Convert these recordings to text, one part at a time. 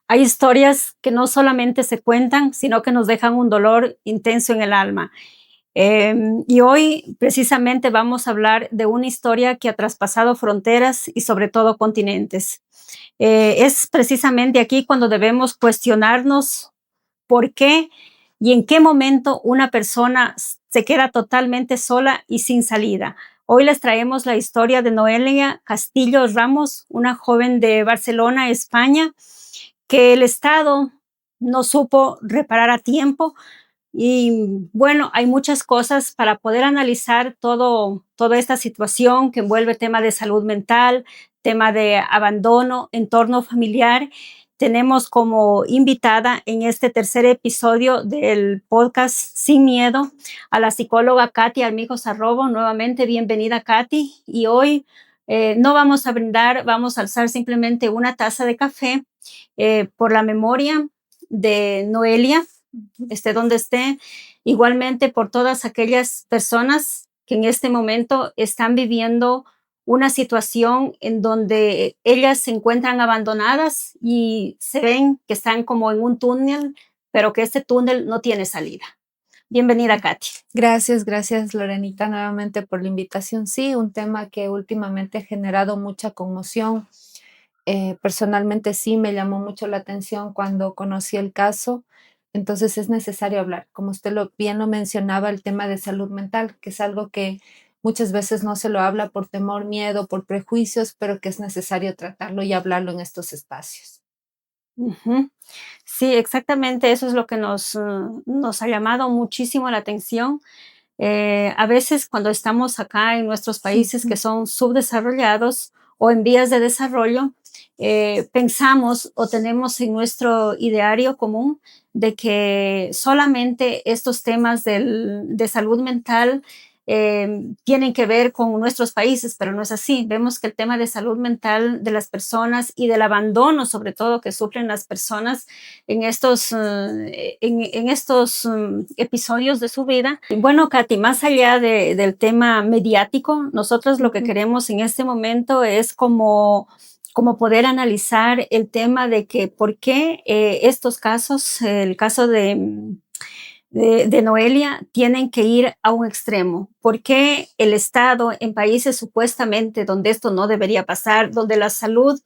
Hay historias que no solamente se cuentan, sino que nos dejan un dolor intenso en el alma. Y hoy precisamente vamos a hablar de una historia que ha traspasado fronteras y sobre todo continentes. Es precisamente aquí cuando debemos cuestionarnos por qué y en qué momento una persona se queda totalmente sola y sin salida. Hoy les traemos la historia de Noelia Castillo Ramos, una joven de Barcelona, España, que el Estado no supo reparar a tiempo. Y bueno, hay muchas cosas para poder analizar toda esta situación que envuelve tema de salud mental, tema de abandono, entorno familiar. Tenemos como invitada en este tercer episodio del podcast Sin Miedo a la psicóloga Katy Armijos Arrobo. Nuevamente, bienvenida Katy. Y hoy no vamos a brindar, vamos a alzar simplemente una taza de café por la memoria de Noelia, esté donde esté, igualmente por todas aquellas personas que en este momento están viviendo una situación en donde ellas se encuentran abandonadas y se ven que están como en un túnel, pero que este túnel no tiene salida. Bienvenida, Katy. Gracias, Lorenita, nuevamente por la invitación. Sí, un tema que últimamente ha generado mucha conmoción. Personalmente sí me llamó mucho la atención cuando conocí el caso, entonces es necesario hablar. Como usted bien lo mencionaba, el tema de salud mental, que es algo que muchas veces no se lo habla por temor, miedo, por prejuicios, pero que es necesario tratarlo y hablarlo en estos espacios. Ujú. Sí, exactamente eso es lo que nos ha llamado muchísimo la atención. A veces cuando estamos acá en nuestros países que son subdesarrollados o en vías de desarrollo, pensamos o tenemos en nuestro ideario común de que solamente estos temas de salud mental tienen que ver con nuestros países, pero no es así. Vemos que el tema de salud mental de las personas y del abandono, sobre todo, que sufren las personas en estos episodios de su vida. Y bueno, Katy, más allá del tema mediático, nosotros lo que Ujú. queremos en este momento es como poder analizar el tema de que por qué estos casos, el caso de Noelia, tienen que ir a un extremo. ¿Por qué el Estado en países supuestamente donde esto no debería pasar, donde la salud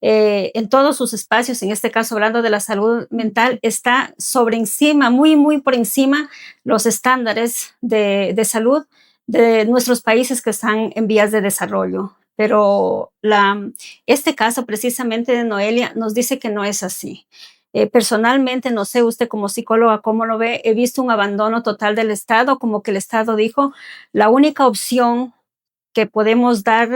en todos sus espacios, en este caso hablando de la salud mental, está sobre encima, muy, muy por encima los estándares de salud de nuestros países que están en vías de desarrollo? Pero este caso precisamente de Noelia nos dice que no es así. Personalmente, no sé usted como psicóloga cómo lo ve, he visto un abandono total del Estado, como que el Estado dijo, la única opción que podemos dar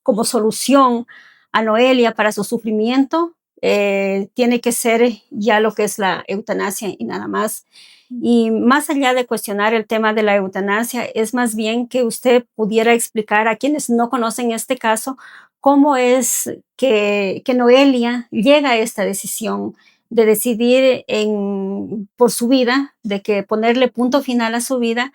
como solución a Noelia para su sufrimiento tiene que ser ya lo que es la eutanasia y nada más. Y más allá de cuestionar el tema de la eutanasia, es más bien que usted pudiera explicar a quienes no conocen este caso cómo es que Noelia llega a esta decisión de decidir por su vida, de que ponerle punto final a su vida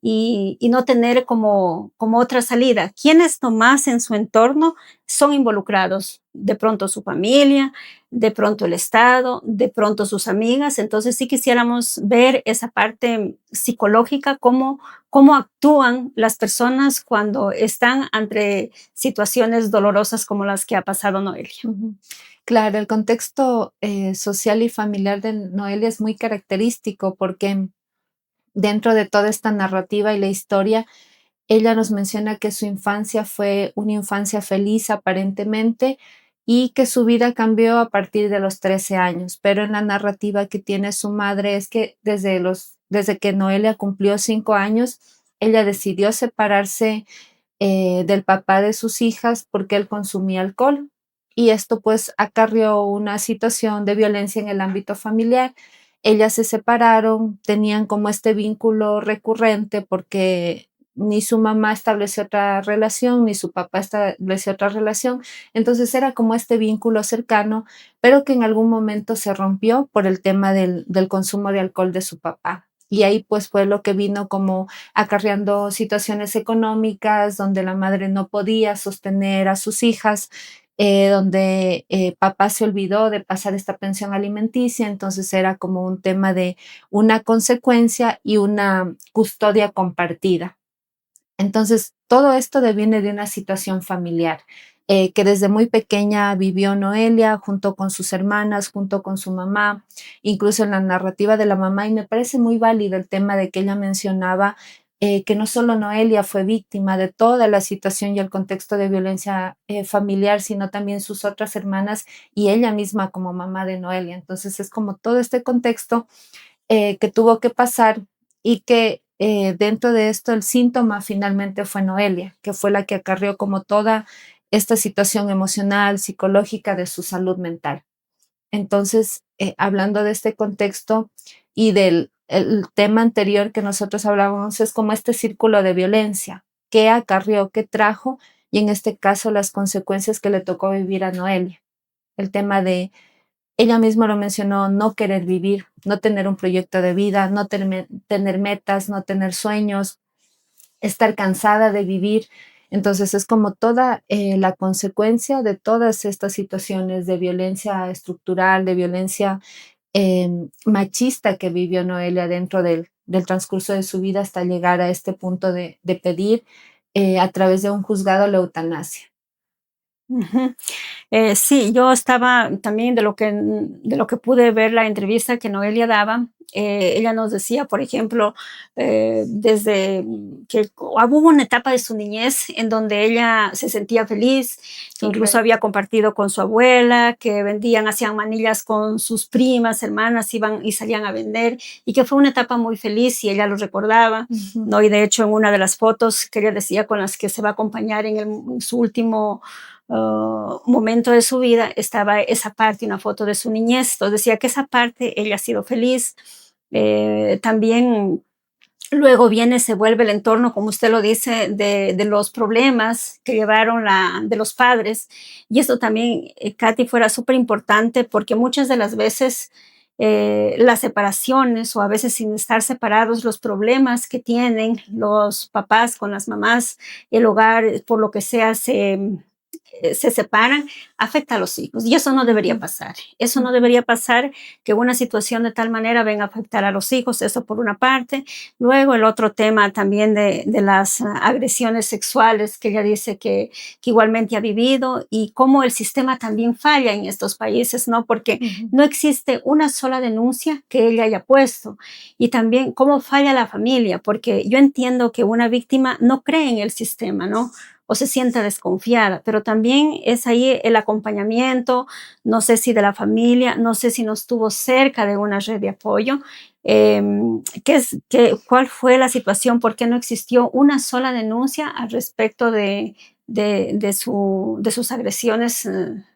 y no tener como otra salida. ¿Quiénes nomás en su entorno son involucrados? De pronto su familia, de pronto el Estado, de pronto sus amigas. Entonces sí quisiéramos ver esa parte psicológica, cómo actúan las personas cuando están ante situaciones dolorosas como las que ha pasado Noelia. Ujú. Claro, el contexto social y familiar de Noelia es muy característico porque dentro de toda esta narrativa y la historia, ella nos menciona que su infancia fue una infancia feliz aparentemente y que su vida cambió a partir de los 13 años, pero en la narrativa que tiene su madre es que desde que Noelia cumplió 5 años, ella decidió separarse del papá de sus hijas porque él consumía alcohol y esto pues acarrió una situación de violencia en el ámbito familiar. Ellas se separaron, tenían como este vínculo recurrente porque ni su mamá estableció otra relación, ni su papá estableció otra relación. Entonces era como este vínculo cercano, pero que en algún momento se rompió por el tema del consumo de alcohol de su papá. Y ahí pues fue lo que vino como acarreando situaciones económicas donde la madre no podía sostener a sus hijas donde papá se olvidó de pasar esta pensión alimenticia, entonces era como un tema de una consecuencia y una custodia compartida. Entonces, todo esto deviene de una situación familiar que desde muy pequeña vivió Noelia junto con sus hermanas, junto con su mamá, incluso en la narrativa de la mamá, y me parece muy válido el tema de que ella mencionaba que no solo Noelia fue víctima de toda la situación y el contexto de violencia familiar, sino también sus otras hermanas y ella misma como mamá de Noelia. Entonces es como todo este contexto que tuvo que pasar y que dentro de esto el síntoma finalmente fue Noelia, que fue la que acarrió como toda esta situación emocional, psicológica de su salud mental. Entonces, hablando de este contexto y del el tema anterior que nosotros hablábamos, es como este círculo de violencia, qué acarrió, qué trajo, y en este caso las consecuencias que le tocó vivir a Noelia. El tema de ella misma lo mencionó, no querer vivir, no tener un proyecto de vida, no tener metas, no tener sueños, estar cansada de vivir. Entonces es como toda la consecuencia de todas estas situaciones de violencia estructural, de violencia machista que vivió Noelia dentro del transcurso de su vida hasta llegar a este punto de pedir a través de un juzgado la eutanasia. Ujú. Sí, yo estaba también de lo que pude ver la entrevista que Noelia daba, ella nos decía, por ejemplo, desde que hubo una etapa de su niñez en donde ella se sentía feliz, que incluso había Correcto. compartido con su abuela, que vendían, hacían manillas con sus primas, hermanas, iban y salían a vender, y que fue una etapa muy feliz y ella lo recordaba, Ujú. ¿no? Y de hecho en una de las fotos que ella decía con las que se va a acompañar en su último momento de su vida estaba esa parte, una foto de su niñez. Entonces decía que esa parte ella ha sido feliz. También luego viene, se vuelve el entorno, como usted lo dice, de los problemas que llevaron de los padres. Y esto también, Katy, fuera súper importante porque muchas de las veces las separaciones o a veces sin estar separados, los problemas que tienen los papás con las mamás, el hogar, por lo que sea, se separan, afecta a los hijos. Y eso no debería Ujú, pasar. Eso no ujú. debería pasar, que una situación de tal manera venga a afectar a los hijos, eso por una parte. Luego el otro tema también de las agresiones sexuales que ella dice que igualmente ha vivido y cómo el sistema también falla en estos países, ¿no? Porque Ujú, no existe una sola denuncia que ella haya puesto. Y también cómo falla la familia, porque yo entiendo que una víctima no cree en el sistema, ¿no? O se sienta desconfiada, pero también es ahí el acompañamiento, no sé si de la familia, no sé si no estuvo cerca de una red de apoyo. ¿Cuál fue la situación? ¿Por qué no existió una sola denuncia al respecto de sus agresiones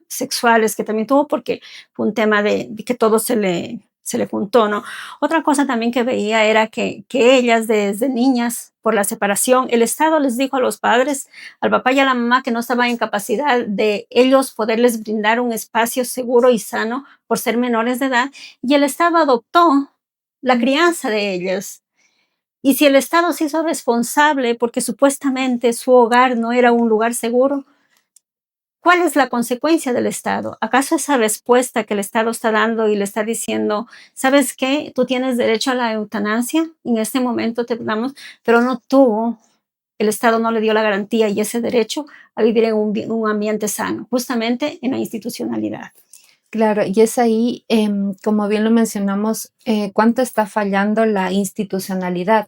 sexuales que también tuvo? Porque fue un tema de que todo se le juntó, ¿no? Otra cosa también que veía era que ellas desde niñas, por la separación, el Estado les dijo a los padres, al papá y a la mamá, que no estaban en capacidad de ellos poderles brindar un espacio seguro y sano por ser menores de edad, y el Estado adoptó la ujú. crianza de ellas. Y si el Estado se hizo responsable porque supuestamente su hogar no era un lugar seguro, ¿cuál es la consecuencia del Estado? ¿Acaso esa respuesta que el Estado está dando y le está diciendo, sabes qué, tú tienes derecho a la eutanasia, en este momento te damos, pero no tuvo, el Estado no le dio la garantía y ese derecho a vivir en un ambiente sano, justamente en la institucionalidad? Claro, y es ahí, como bien lo mencionamos, cuánto está fallando la institucionalidad.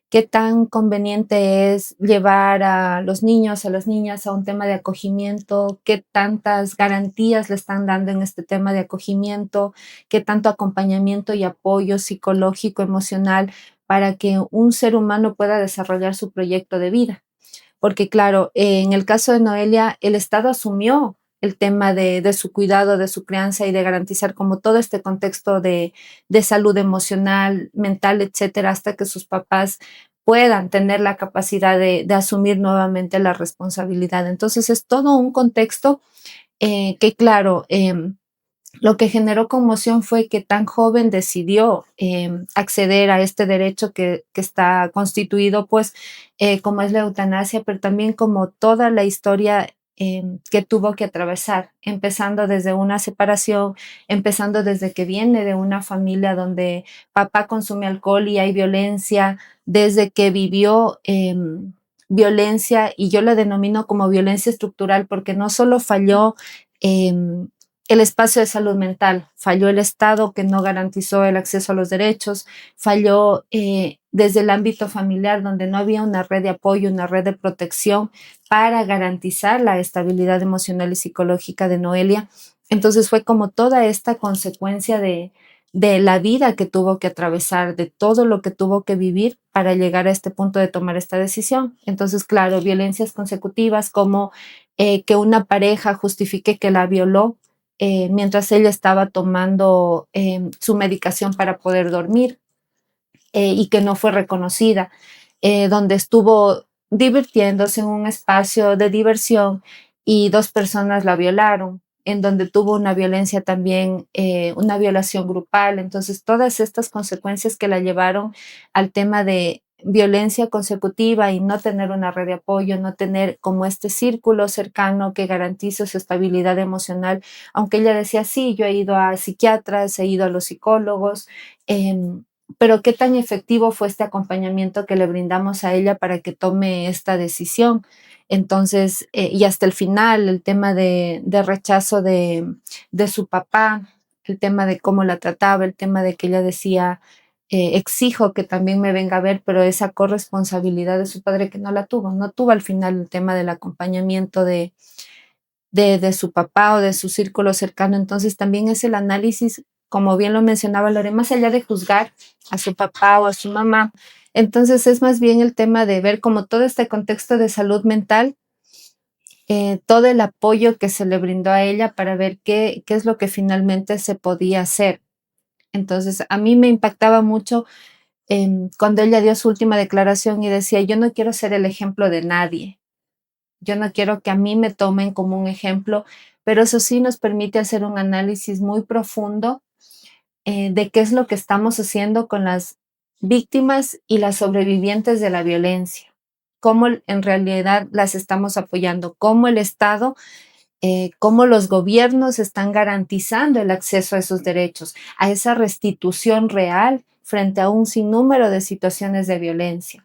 Qué tan conveniente es llevar a los niños, a las niñas a un tema de acogimiento, qué tantas garantías le están dando en este tema de acogimiento, qué tanto acompañamiento y apoyo psicológico, emocional para que un ser humano pueda desarrollar su proyecto de vida. Porque claro, en el caso de Noelia, el Estado asumió el tema de su cuidado, de su crianza y de garantizar como todo este contexto de salud emocional, mental, etcétera, hasta que sus papás puedan tener la capacidad de asumir nuevamente la responsabilidad. Entonces es todo un contexto que, claro, lo que generó conmoción fue que tan joven decidió acceder a este derecho que está constituido, pues, como es la eutanasia, pero también como toda la historia que tuvo que atravesar, empezando desde una separación, empezando desde que viene de una familia donde papá consume alcohol y hay violencia, desde que vivió violencia, y yo la denomino como violencia estructural, porque no solo falló el espacio de salud mental, falló el Estado que no garantizó el acceso a los derechos, falló desde el ámbito familiar donde no había una red de apoyo, una red de protección para garantizar la estabilidad emocional y psicológica de Noelia. Entonces fue como toda esta consecuencia de la vida que tuvo que atravesar, de todo lo que tuvo que vivir para llegar a este punto de tomar esta decisión. Entonces, claro, violencias consecutivas como que una pareja justifique que la violó mientras ella estaba tomando su medicación para poder dormir y que no fue reconocida, donde estuvo divirtiéndose en un espacio de diversión y dos personas la violaron, en donde tuvo una violencia también, una violación grupal. Entonces, todas estas consecuencias que la llevaron al tema de violencia consecutiva y no tener una red de apoyo, no tener como este círculo cercano que garantice su estabilidad emocional, aunque ella decía, sí, yo he ido a psiquiatras, he ido a los psicólogos, eh, pero qué tan efectivo fue este acompañamiento que le brindamos a ella para que tome esta decisión. Entonces, y hasta el final, el tema de rechazo de su papá, el tema de cómo la trataba, el tema de que ella decía, exijo que también me venga a ver, pero esa corresponsabilidad de su padre que no la tuvo, no tuvo al final el tema del acompañamiento de su papá o de su círculo cercano. Entonces también es el análisis, como bien lo mencionaba Lore, más allá de juzgar a su papá o a su mamá. Entonces es más bien el tema de ver como todo este contexto de salud mental, todo el apoyo que se le brindó a ella para ver qué es lo que finalmente se podía hacer. Entonces a mí me impactaba mucho cuando ella dio su última declaración y decía, yo no quiero ser el ejemplo de nadie. Yo no quiero que a mí me tomen como un ejemplo, pero eso sí nos permite hacer un análisis muy profundo de qué es lo que estamos haciendo con las víctimas y las sobrevivientes de la violencia, cómo en realidad las estamos apoyando, cómo el Estado, cómo los gobiernos están garantizando el acceso a esos derechos, a esa restitución real frente a un sinnúmero de situaciones de violencia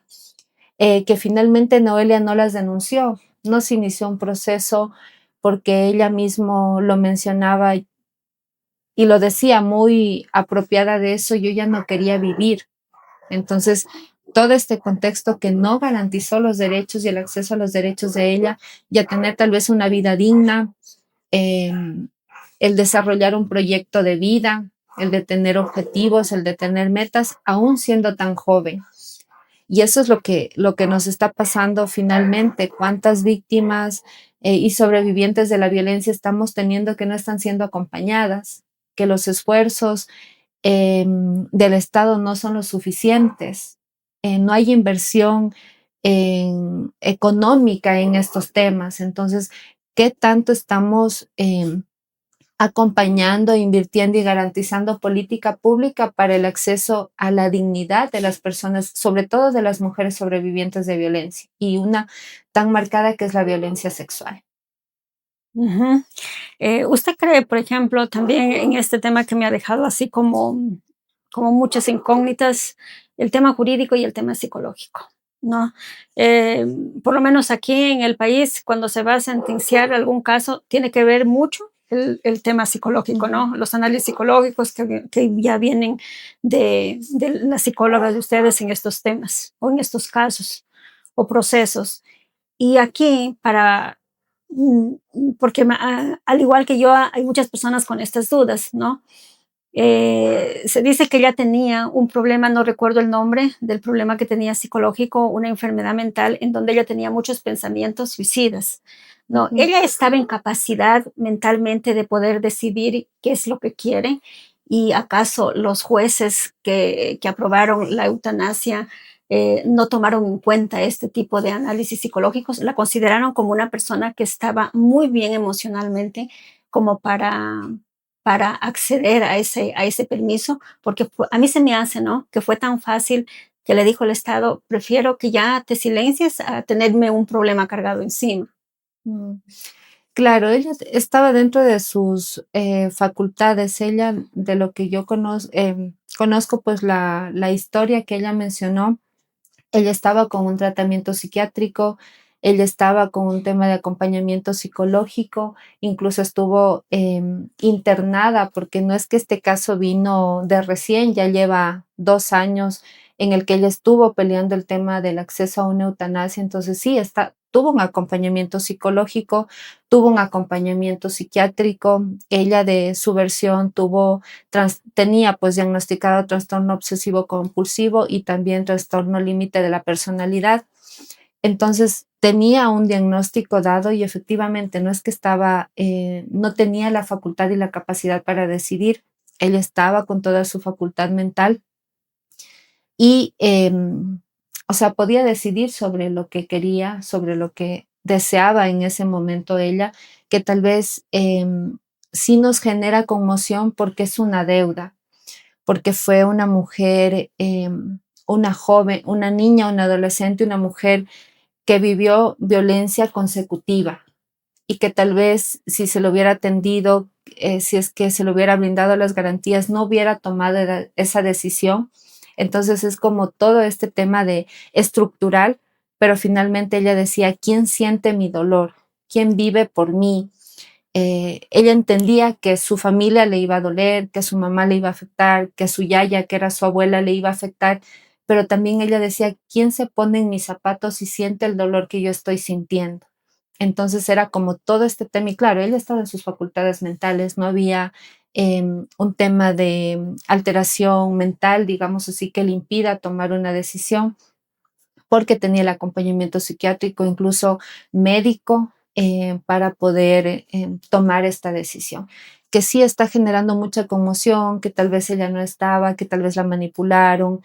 que finalmente Noelia no las denunció, no se inició un proceso porque ella mismo lo mencionaba y lo decía muy apropiada de eso, yo ya no quería vivir. Entonces, todo este contexto que no garantizó los derechos y el acceso a los derechos de ella y a tener tal vez una vida digna, eh, el desarrollar un proyecto de vida, el de tener objetivos, el de tener metas, aún siendo tan joven. Y eso es lo que nos está pasando finalmente. ¿Cuántas víctimas y sobrevivientes de la violencia estamos teniendo que no están siendo acompañadas? Que los esfuerzos del Estado no son los suficientes. No hay inversión económica en estos temas. Entonces, ¿qué tanto estamos acompañando, invirtiendo y garantizando política pública para el acceso a la dignidad de las personas, sobre todo de las mujeres sobrevivientes de violencia, y una tan marcada que es la violencia sexual? Ujú. ¿Usted cree, por ejemplo, también en este tema que me ha dejado así como muchas incógnitas, el tema jurídico y el tema psicológico, ¿no? Eh, por lo menos aquí en el país, cuando se va a sentenciar algún caso, tiene que ver mucho el tema psicológico, Ujú, ¿no? Los análisis psicológicos que ya vienen de las psicólogas de ustedes en estos temas o en estos casos o procesos. Y aquí porque al igual que yo, hay muchas personas con estas dudas, ¿no? Se dice que ella tenía un problema, no recuerdo el nombre del problema que tenía psicológico, una enfermedad mental en donde ella tenía muchos pensamientos suicidas, ¿no? ujú, Ella estaba en capacidad mentalmente de poder decidir qué es lo que quiere y acaso los jueces que aprobaron la eutanasia no tomaron en cuenta este tipo de análisis psicológicos, la consideraron como una persona que estaba muy bien emocionalmente como para acceder a ese permiso, porque a mí se me hace, ¿no? Que fue tan fácil que le dijo el Estado, prefiero que ya te silencies a tenerme un problema cargado encima. mm. Claro, ella estaba dentro de sus, facultades. Ella, de lo que yo conozco, pues, la historia que ella mencionó. Ella estaba con un tratamiento psiquiátrico, ella estaba con un tema de acompañamiento psicológico, incluso estuvo internada, porque no es que este caso vino de recién, ya lleva 2 años en el que ella estuvo peleando el tema del acceso a una eutanasia. Entonces sí, tuvo un acompañamiento psicológico, tuvo un acompañamiento psiquiátrico. Ella, de su versión, tenía pues diagnosticado trastorno obsesivo compulsivo y también trastorno límite de la personalidad. Entonces tenía un diagnóstico dado y efectivamente no es que no tenía la facultad y la capacidad para decidir. Ella estaba con toda su facultad mental y, o sea, podía decidir sobre lo que quería, sobre lo que deseaba en ese momento ella, que tal vez sí nos genera conmoción porque es una deuda, porque fue una mujer, una joven, una niña, una adolescente, una mujer que vivió violencia consecutiva y que tal vez si se lo hubiera atendido, si es que se le hubiera brindado las garantías, no hubiera tomado esa decisión. Entonces es como todo este tema de estructural, pero finalmente ella decía: ¿quién siente mi dolor? ¿Quién vive por mí? Ella entendía que su familia le iba a doler, que su mamá le iba a afectar, que su yaya, que era su abuela, le iba a afectar, pero también ella decía: ¿quién se pone en mis zapatos y siente el dolor que yo estoy sintiendo? Entonces era como todo este tema, y claro, ella estaba en sus facultades mentales, no había un tema de alteración mental, digamos así, que le impida tomar una decisión, porque tenía el acompañamiento psiquiátrico, incluso médico, para poder tomar esta decisión. Que sí está generando mucha conmoción, que tal vez ella no estaba, que tal vez la manipularon,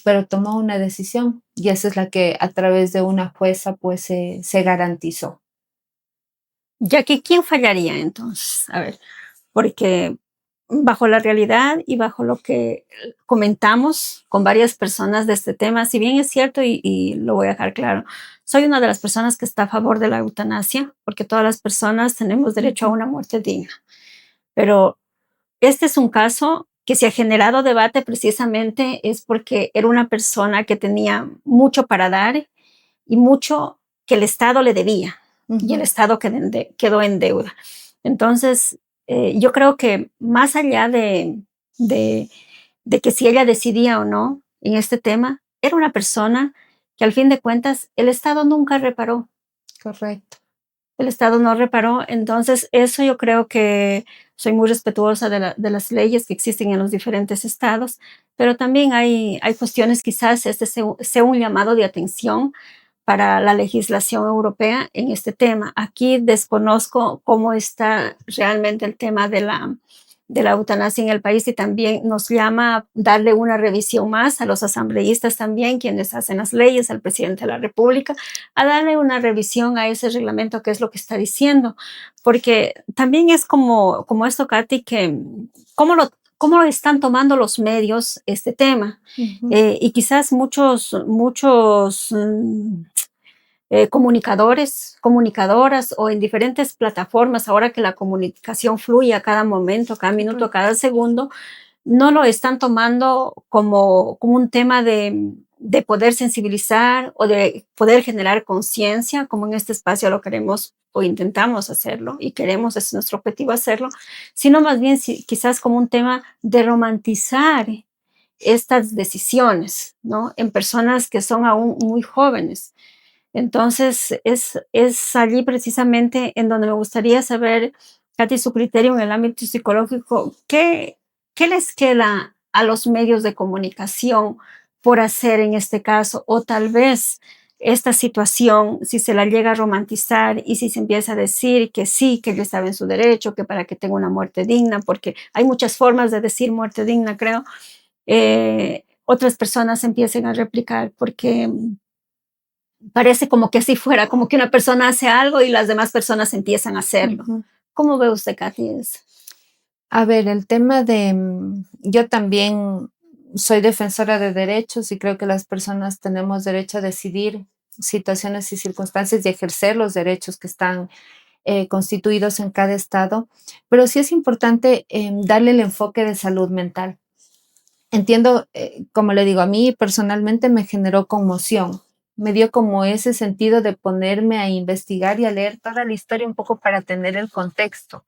pero tomó una decisión y esa es la que a través de una jueza pues se garantizó. Ya que, ¿quién fallaría entonces? A ver, porque bajo la realidad y bajo lo que comentamos con varias personas de este tema, si bien es cierto y lo voy a dejar claro, soy una de las personas que está a favor de la eutanasia, porque todas las personas tenemos derecho a Ujú. una muerte digna. Pero este es un caso que se ha generado debate precisamente es porque era una persona que tenía mucho para dar y mucho que el Estado le debía, y el Ujú. Estado quedó en deuda. Entonces, yo creo que más allá de, de que si ella decidía o no en este tema, era una persona que al fin de cuentas el Estado nunca reparó. Correcto. El Estado no reparó, entonces eso yo creo que soy muy respetuosa de las leyes que existen en los diferentes estados, pero también hay cuestiones, quizás este sea un llamado de atención para la legislación europea en este tema. Aquí desconozco cómo está realmente el tema de la eutanasia en el país y también nos llama a darle una revisión más a los asambleístas también, quienes hacen las leyes, al presidente de la República, a darle una revisión a ese reglamento, qué es lo que está diciendo, porque también es como esto, Katy, que cómo lo están tomando los medios este tema. Ujú. Y quizás muchos comunicadores, comunicadoras o en diferentes plataformas, ahora que la comunicación fluye a cada momento, cada minuto, Correcto. cada segundo, no lo están tomando como un tema de poder sensibilizar o de poder generar conciencia, como en este espacio lo queremos o intentamos hacerlo y queremos, es nuestro objetivo hacerlo, sino más bien quizás como un tema de romantizar estas decisiones, ¿no? En personas que son aún muy jóvenes. Entonces, es allí precisamente en donde me gustaría saber, Katy, su criterio en el ámbito psicológico, ¿qué les queda a los medios de comunicación por hacer en este caso? O tal vez esta situación, si se la llega a romantizar y si se empieza a decir que sí, que ella estaba en su derecho, que para que tenga una muerte digna, porque hay muchas formas de decir muerte digna, creo, otras personas empiecen a replicar, porque parece como que así fuera, como que una persona hace algo y las demás personas empiezan a hacerlo. Ujú. ¿Cómo ve usted, Katy, eso? A ver, el tema de, yo también soy defensora de derechos y creo que las personas tenemos derecho a decidir situaciones y circunstancias y ejercer los derechos que están constituidos en cada estado, pero sí es importante darle el enfoque de salud mental. Entiendo, como le digo, a mí personalmente me generó conmoción, me dio como ese sentido de ponerme a investigar y a leer toda la historia un poco para tener el contexto.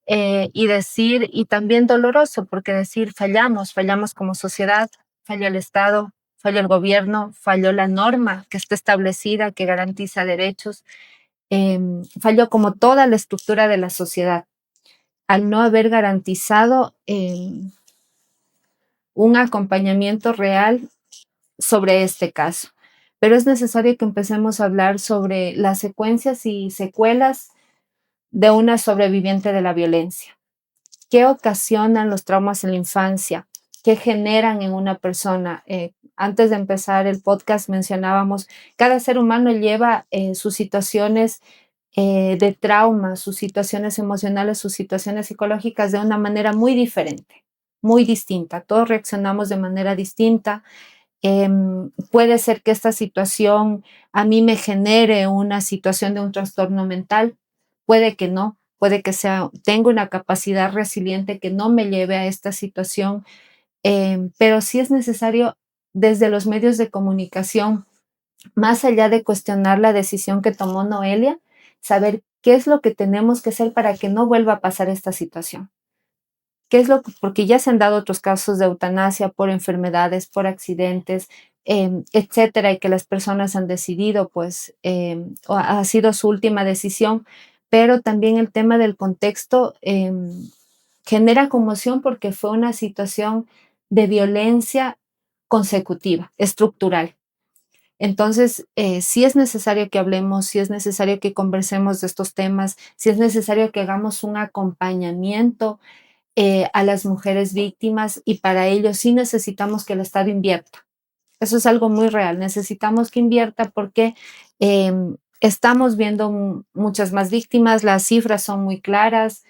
Y decir, y también doloroso, porque decir, fallamos como sociedad, falló el Estado, falló el gobierno, falló la norma que está establecida, que garantiza derechos, falló como toda la estructura de la sociedad, al no haber garantizado un acompañamiento real sobre este caso. Pero es necesario que empecemos a hablar sobre las secuencias y secuelas de una sobreviviente de la violencia. ¿Qué ocasionan los traumas en la infancia? ¿Qué generan en una persona? Antes de empezar el podcast mencionábamos, cada ser humano lleva sus situaciones de trauma, sus situaciones emocionales, sus situaciones psicológicas de una manera muy diferente, muy distinta. Todos reaccionamos de manera distinta. Puede ser que esta situación a mí me genere una situación de un trastorno mental, puede que no, puede que sea, tengo una capacidad resiliente que no me lleve a esta situación, pero sí es necesario desde los medios de comunicación, más allá de cuestionar la decisión que tomó Noelia, saber qué es lo que tenemos que hacer para que no vuelva a pasar esta situación. ¿Qué es lo que? Porque ya se han dado otros casos de eutanasia por enfermedades, por accidentes, etcétera, y que las personas han decidido, pues, o ha sido su última decisión, pero también el tema del contexto genera conmoción porque fue una situación de violencia consecutiva, estructural. Entonces, sí es necesario que hablemos, sí es necesario que conversemos de estos temas, sí es necesario que hagamos un acompañamiento a las mujeres víctimas y para ello sí necesitamos que el Estado invierta. Eso es algo muy real. Necesitamos que invierta porque estamos viendo muchas más víctimas, las cifras son muy claras,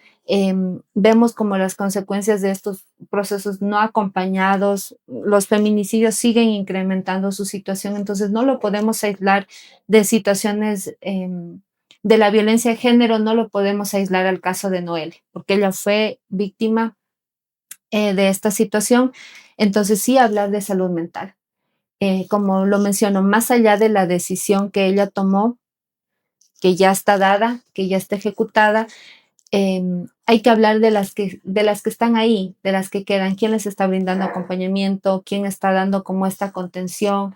vemos como las consecuencias de estos procesos no acompañados, los feminicidios siguen incrementando su situación, entonces no lo podemos aislar de situaciones de la violencia de género, no lo podemos aislar al caso de Noel, porque ella fue víctima de esta situación. Entonces sí hablar de salud mental. Como lo menciono, más allá de la decisión que ella tomó, que ya está dada, que ya está ejecutada, hay que hablar de las que están ahí, de las que quedan, quién les está brindando acompañamiento, quién está dando como esta contención,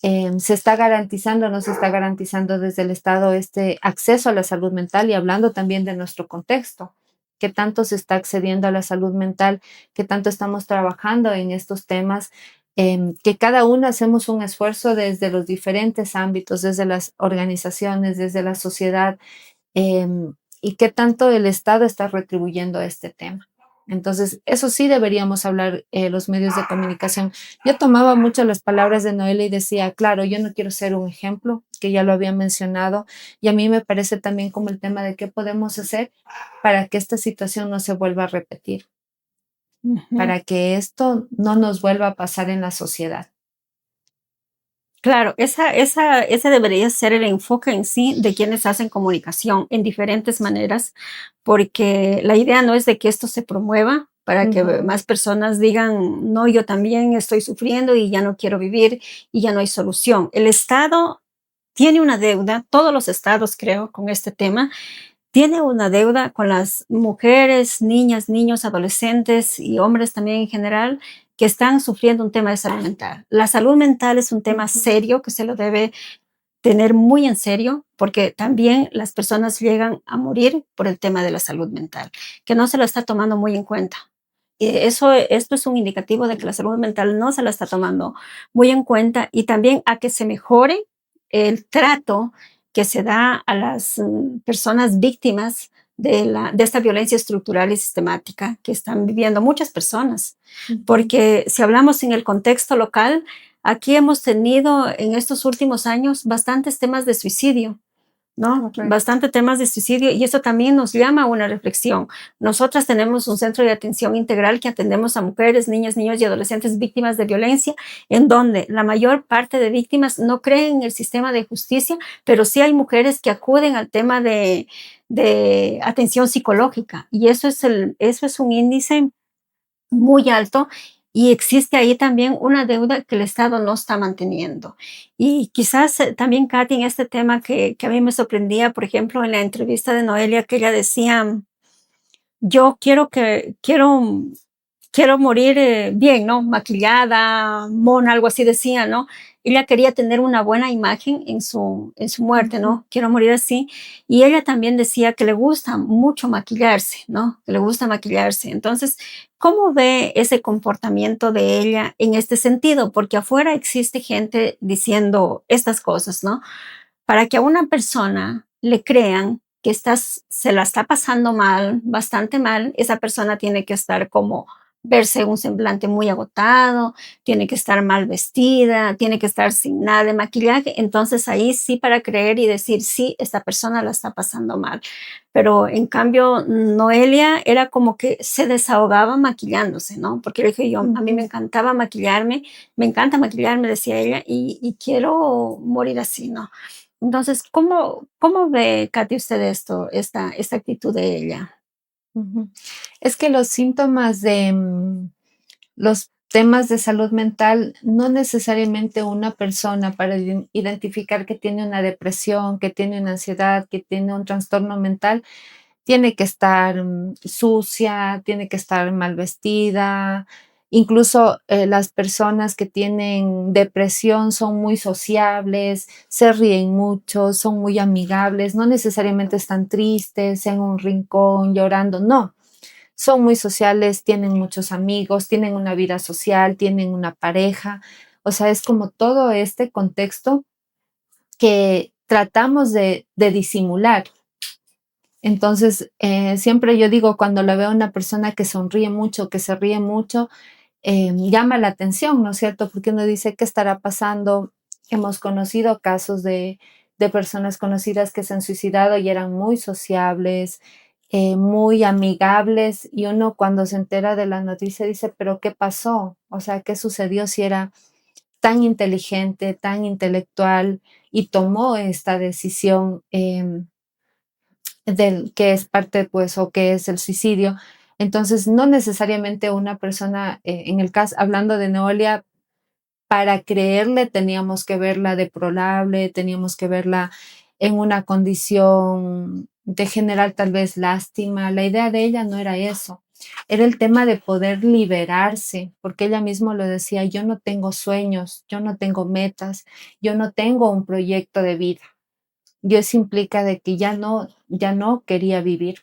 se está garantizando, no se está garantizando desde el Estado este acceso a la salud mental y hablando también de nuestro contexto, qué tanto se está accediendo a la salud mental, qué tanto estamos trabajando en estos temas, que cada uno hacemos un esfuerzo desde los diferentes ámbitos, desde las organizaciones, desde la sociedad, y qué tanto el Estado está retribuyendo este tema. Entonces, eso sí deberíamos hablar los medios de comunicación. Yo tomaba mucho las palabras de Noelia y decía, claro, yo no quiero ser un ejemplo, que ya lo había mencionado, y a mí me parece también como el tema de qué podemos hacer para que esta situación no se vuelva a repetir, Ujú. para que esto no nos vuelva a pasar en la sociedad. Claro, ese debería ser el enfoque en sí de quienes hacen comunicación en diferentes maneras, porque la idea no es de que esto se promueva para que Ujú, más personas digan, no, yo también estoy sufriendo y ya no quiero vivir y ya no hay solución. El Estado tiene una deuda, todos los estados creo, con este tema, tiene una deuda con las mujeres, niñas, niños, adolescentes y hombres también en general que están sufriendo un tema de salud mental. La salud mental es un tema ujú, serio que se lo debe tener muy en serio porque también las personas llegan a morir por el tema de la salud mental, que no se lo está tomando muy en cuenta. Esto es un indicativo de que la salud mental no se la está tomando muy en cuenta y también a que se mejore el trato que se da a las personas víctimas de esta violencia estructural y sistemática que están viviendo muchas personas. ujú, Porque si hablamos en el contexto local, aquí hemos tenido en estos últimos años bastantes temas de suicidio ¿no? Correcto. Bastante temas de suicidio y eso también nos llama a una reflexión. Nosotras tenemos un centro de atención integral que atendemos a mujeres, niñas, niños y adolescentes víctimas de violencia, en donde la mayor parte de víctimas no creen en el sistema de justicia, pero sí hay mujeres que acuden al tema de atención psicológica y eso es un índice muy alto y existe ahí también una deuda que el Estado no está manteniendo. Y quizás también, Katy, en este tema que a mí me sorprendía, por ejemplo, en la entrevista de Noelia, que ella decía, yo quiero morir bien, ¿no? Maquillada, mona, algo así decía, ¿no? Ella quería tener una buena imagen en su muerte, Ujú, ¿no? Quiero morir así. Y ella también decía que le gusta mucho maquillarse, ¿no? Que le gusta maquillarse. Entonces, ¿cómo ve ese comportamiento de ella en este sentido? Porque afuera existe gente diciendo estas cosas, ¿no? Para que a una persona le crean que se la está pasando mal, bastante mal, esa persona tiene que estar como verse un semblante muy agotado, tiene que estar mal vestida, tiene que estar sin nada de maquillaje. Entonces ahí sí para creer y decir, sí, esta persona la está pasando mal. Pero en cambio, Noelia era como que se desahogaba maquillándose, ¿no? Porque le dije yo, a mí me ujú. encantaba maquillarme, me encanta maquillarme, decía ella, y quiero morir así, ¿no? Entonces, ¿cómo ve, Katy, usted esto, esta actitud de ella? Ujú. Es que los síntomas de los temas de salud mental, no necesariamente una persona para identificar que tiene una depresión, que tiene una ansiedad, que tiene un trastorno mental, tiene que estar sucia, tiene que estar mal vestida. Incluso las personas que tienen depresión son muy sociables, se ríen mucho, son muy amigables, no necesariamente están tristes en un rincón llorando, no, son muy sociales, tienen muchos amigos, tienen una vida social, tienen una pareja. O sea, es como todo este contexto que tratamos de disimular. Entonces, siempre yo digo, cuando la veo a una persona que sonríe mucho, que se ríe mucho, llama la atención, ¿no es cierto? Porque uno dice, ¿qué estará pasando? Hemos conocido casos de personas conocidas que se han suicidado y eran muy sociables, muy amigables, y uno cuando se entera de la noticia dice, pero ¿qué pasó? O sea, ¿qué sucedió si era tan inteligente, tan intelectual y tomó esta decisión? Del que es parte, pues, o que es el suicidio. Entonces, no necesariamente una persona, en el caso, hablando de Noelia, para creerle teníamos que verla deplorable, teníamos que verla en una condición de generar tal vez lástima. La idea de ella no era eso, era el tema de poder liberarse, porque ella misma lo decía, yo no tengo sueños, yo no tengo metas, yo no tengo un proyecto de vida. Y eso implica de que ya no quería vivir.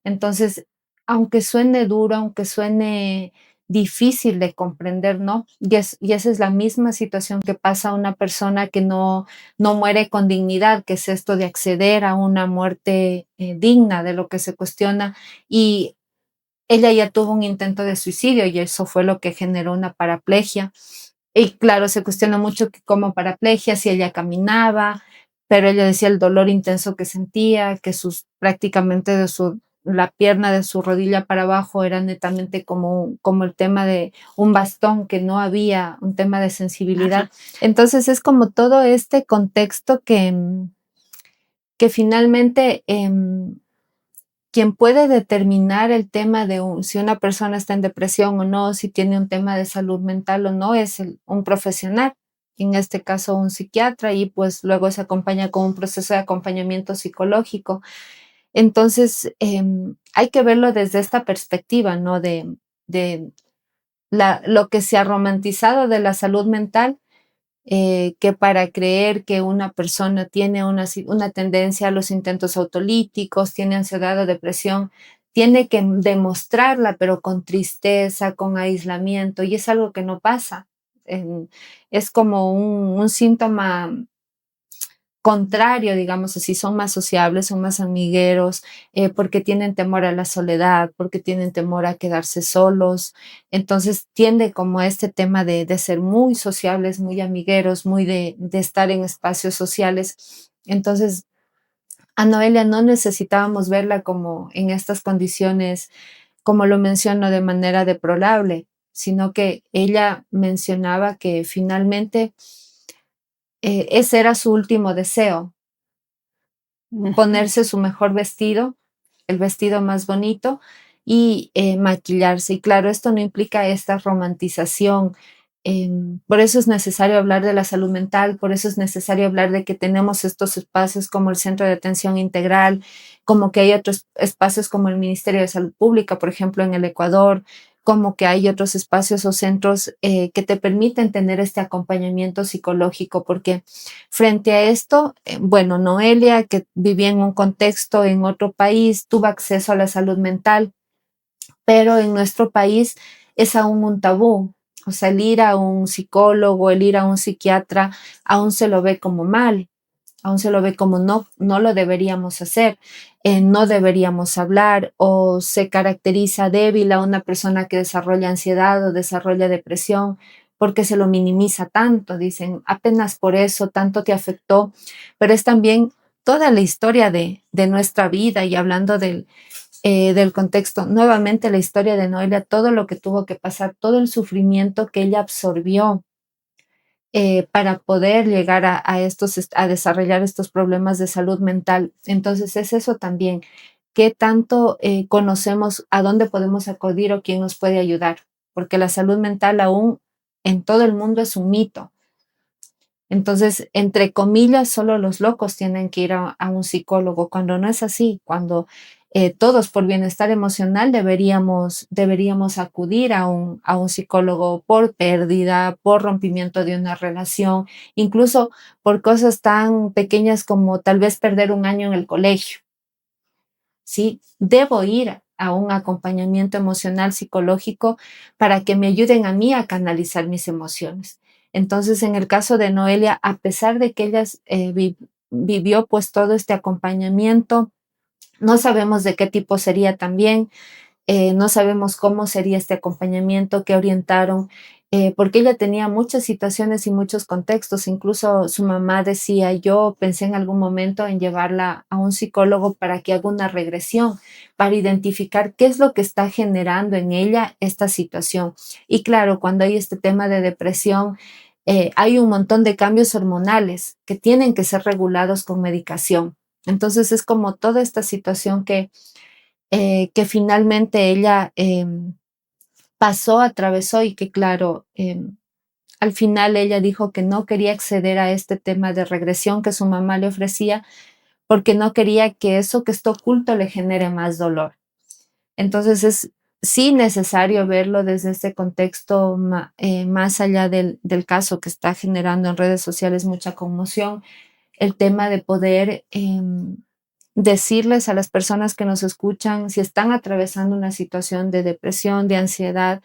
Entonces, aunque suene duro, aunque suene difícil de comprender, ¿no? Y esa es la misma situación que pasa a una persona que no muere con dignidad, que es esto de acceder a una muerte digna, de lo que se cuestiona. Y ella ya tuvo un intento de suicidio y eso fue lo que generó una paraplegia. Y claro, se cuestiona mucho que como paraplegia, si ella caminaba, pero ella decía el dolor intenso que sentía, que prácticamente la pierna de su rodilla para abajo era netamente como el tema de un bastón, que no había un tema de sensibilidad. Ajá. Entonces es como todo este contexto que finalmente quien puede determinar el tema de si una persona está en depresión o no, si tiene un tema de salud mental o no, es un profesional, en este caso un psiquiatra, y pues luego se acompaña con un proceso de acompañamiento psicológico. Entonces, hay que verlo desde esta perspectiva, ¿no? De lo que se ha romantizado de la salud mental, que para creer que una persona tiene una tendencia a los intentos autolíticos, tiene ansiedad o depresión, tiene que demostrarla, pero con tristeza, con aislamiento, y es algo que no pasa. Es como un síntoma contrario, digamos así, son más sociables, son más amigueros, porque tienen temor a la soledad, porque tienen temor a quedarse solos. Entonces tiende como a este tema de ser muy sociables, muy amigueros, muy de estar en espacios sociales. Entonces, A Noelia no necesitábamos verla como en estas condiciones, como lo menciono, de manera deplorable, sino que ella mencionaba que finalmente ese era su último deseo, Ujú. ponerse su mejor vestido, el vestido más bonito y maquillarse. Y claro, esto no implica esta romantización. Por eso es necesario hablar de la salud mental, por eso es necesario hablar de que tenemos estos espacios como el Centro de Atención Integral, como que hay otros espacios como el Ministerio de Salud Pública, por ejemplo, en el Ecuador, como que hay otros espacios o centros que te permiten tener este acompañamiento psicológico, porque frente a esto, bueno, Noelia, que vivía en un contexto en otro país, tuvo acceso a la salud mental, pero en nuestro país es aún un tabú. O sea, el ir a un psicólogo, el ir a un psiquiatra, aún se lo ve como mal, aún se lo ve como no, no lo deberíamos hacer, no deberíamos hablar, o se caracteriza débil a una persona que desarrolla ansiedad o desarrolla depresión porque se lo minimiza tanto, dicen, apenas por eso tanto te afectó, pero es también toda la historia de nuestra vida y hablando del contexto, nuevamente la historia de Noelia, todo lo que tuvo que pasar, todo el sufrimiento que ella absorbió para poder llegar a estos, a desarrollar estos problemas de salud mental. Entonces es eso también, qué tanto conocemos a dónde podemos acudir o quién nos puede ayudar, porque la salud mental aún en todo el mundo es un mito. Entonces, entre comillas, solo los locos tienen que ir a un psicólogo, cuando no es así, cuando todos por bienestar emocional deberíamos acudir a un psicólogo por pérdida, por rompimiento de una relación, incluso por cosas tan pequeñas como tal vez perder un año en el colegio. ¿Sí? Debo ir a un acompañamiento emocional psicológico para que me ayuden a mí a canalizar mis emociones. Entonces, en el caso de Noelia, a pesar de que ella vivió pues todo este acompañamiento, no sabemos de qué tipo sería también, no sabemos cómo sería este acompañamiento que orientaron, porque ella tenía muchas situaciones y muchos contextos. Incluso su mamá decía, yo pensé en algún momento en llevarla a un psicólogo para que haga una regresión, para identificar qué es lo que está generando en ella esta situación. Y claro, cuando hay este tema de depresión, hay un montón de cambios hormonales que tienen que ser regulados con medicación. Entonces es como toda esta situación que finalmente ella pasó, atravesó y que claro, al final ella dijo que no quería acceder a este tema de regresión que su mamá le ofrecía porque no quería que eso que está oculto le genere más dolor. Entonces es sí necesario verlo desde este contexto más allá del caso que está generando en redes sociales mucha conmoción, el tema de poder decirles a las personas que nos escuchan si están atravesando una situación de depresión, de ansiedad,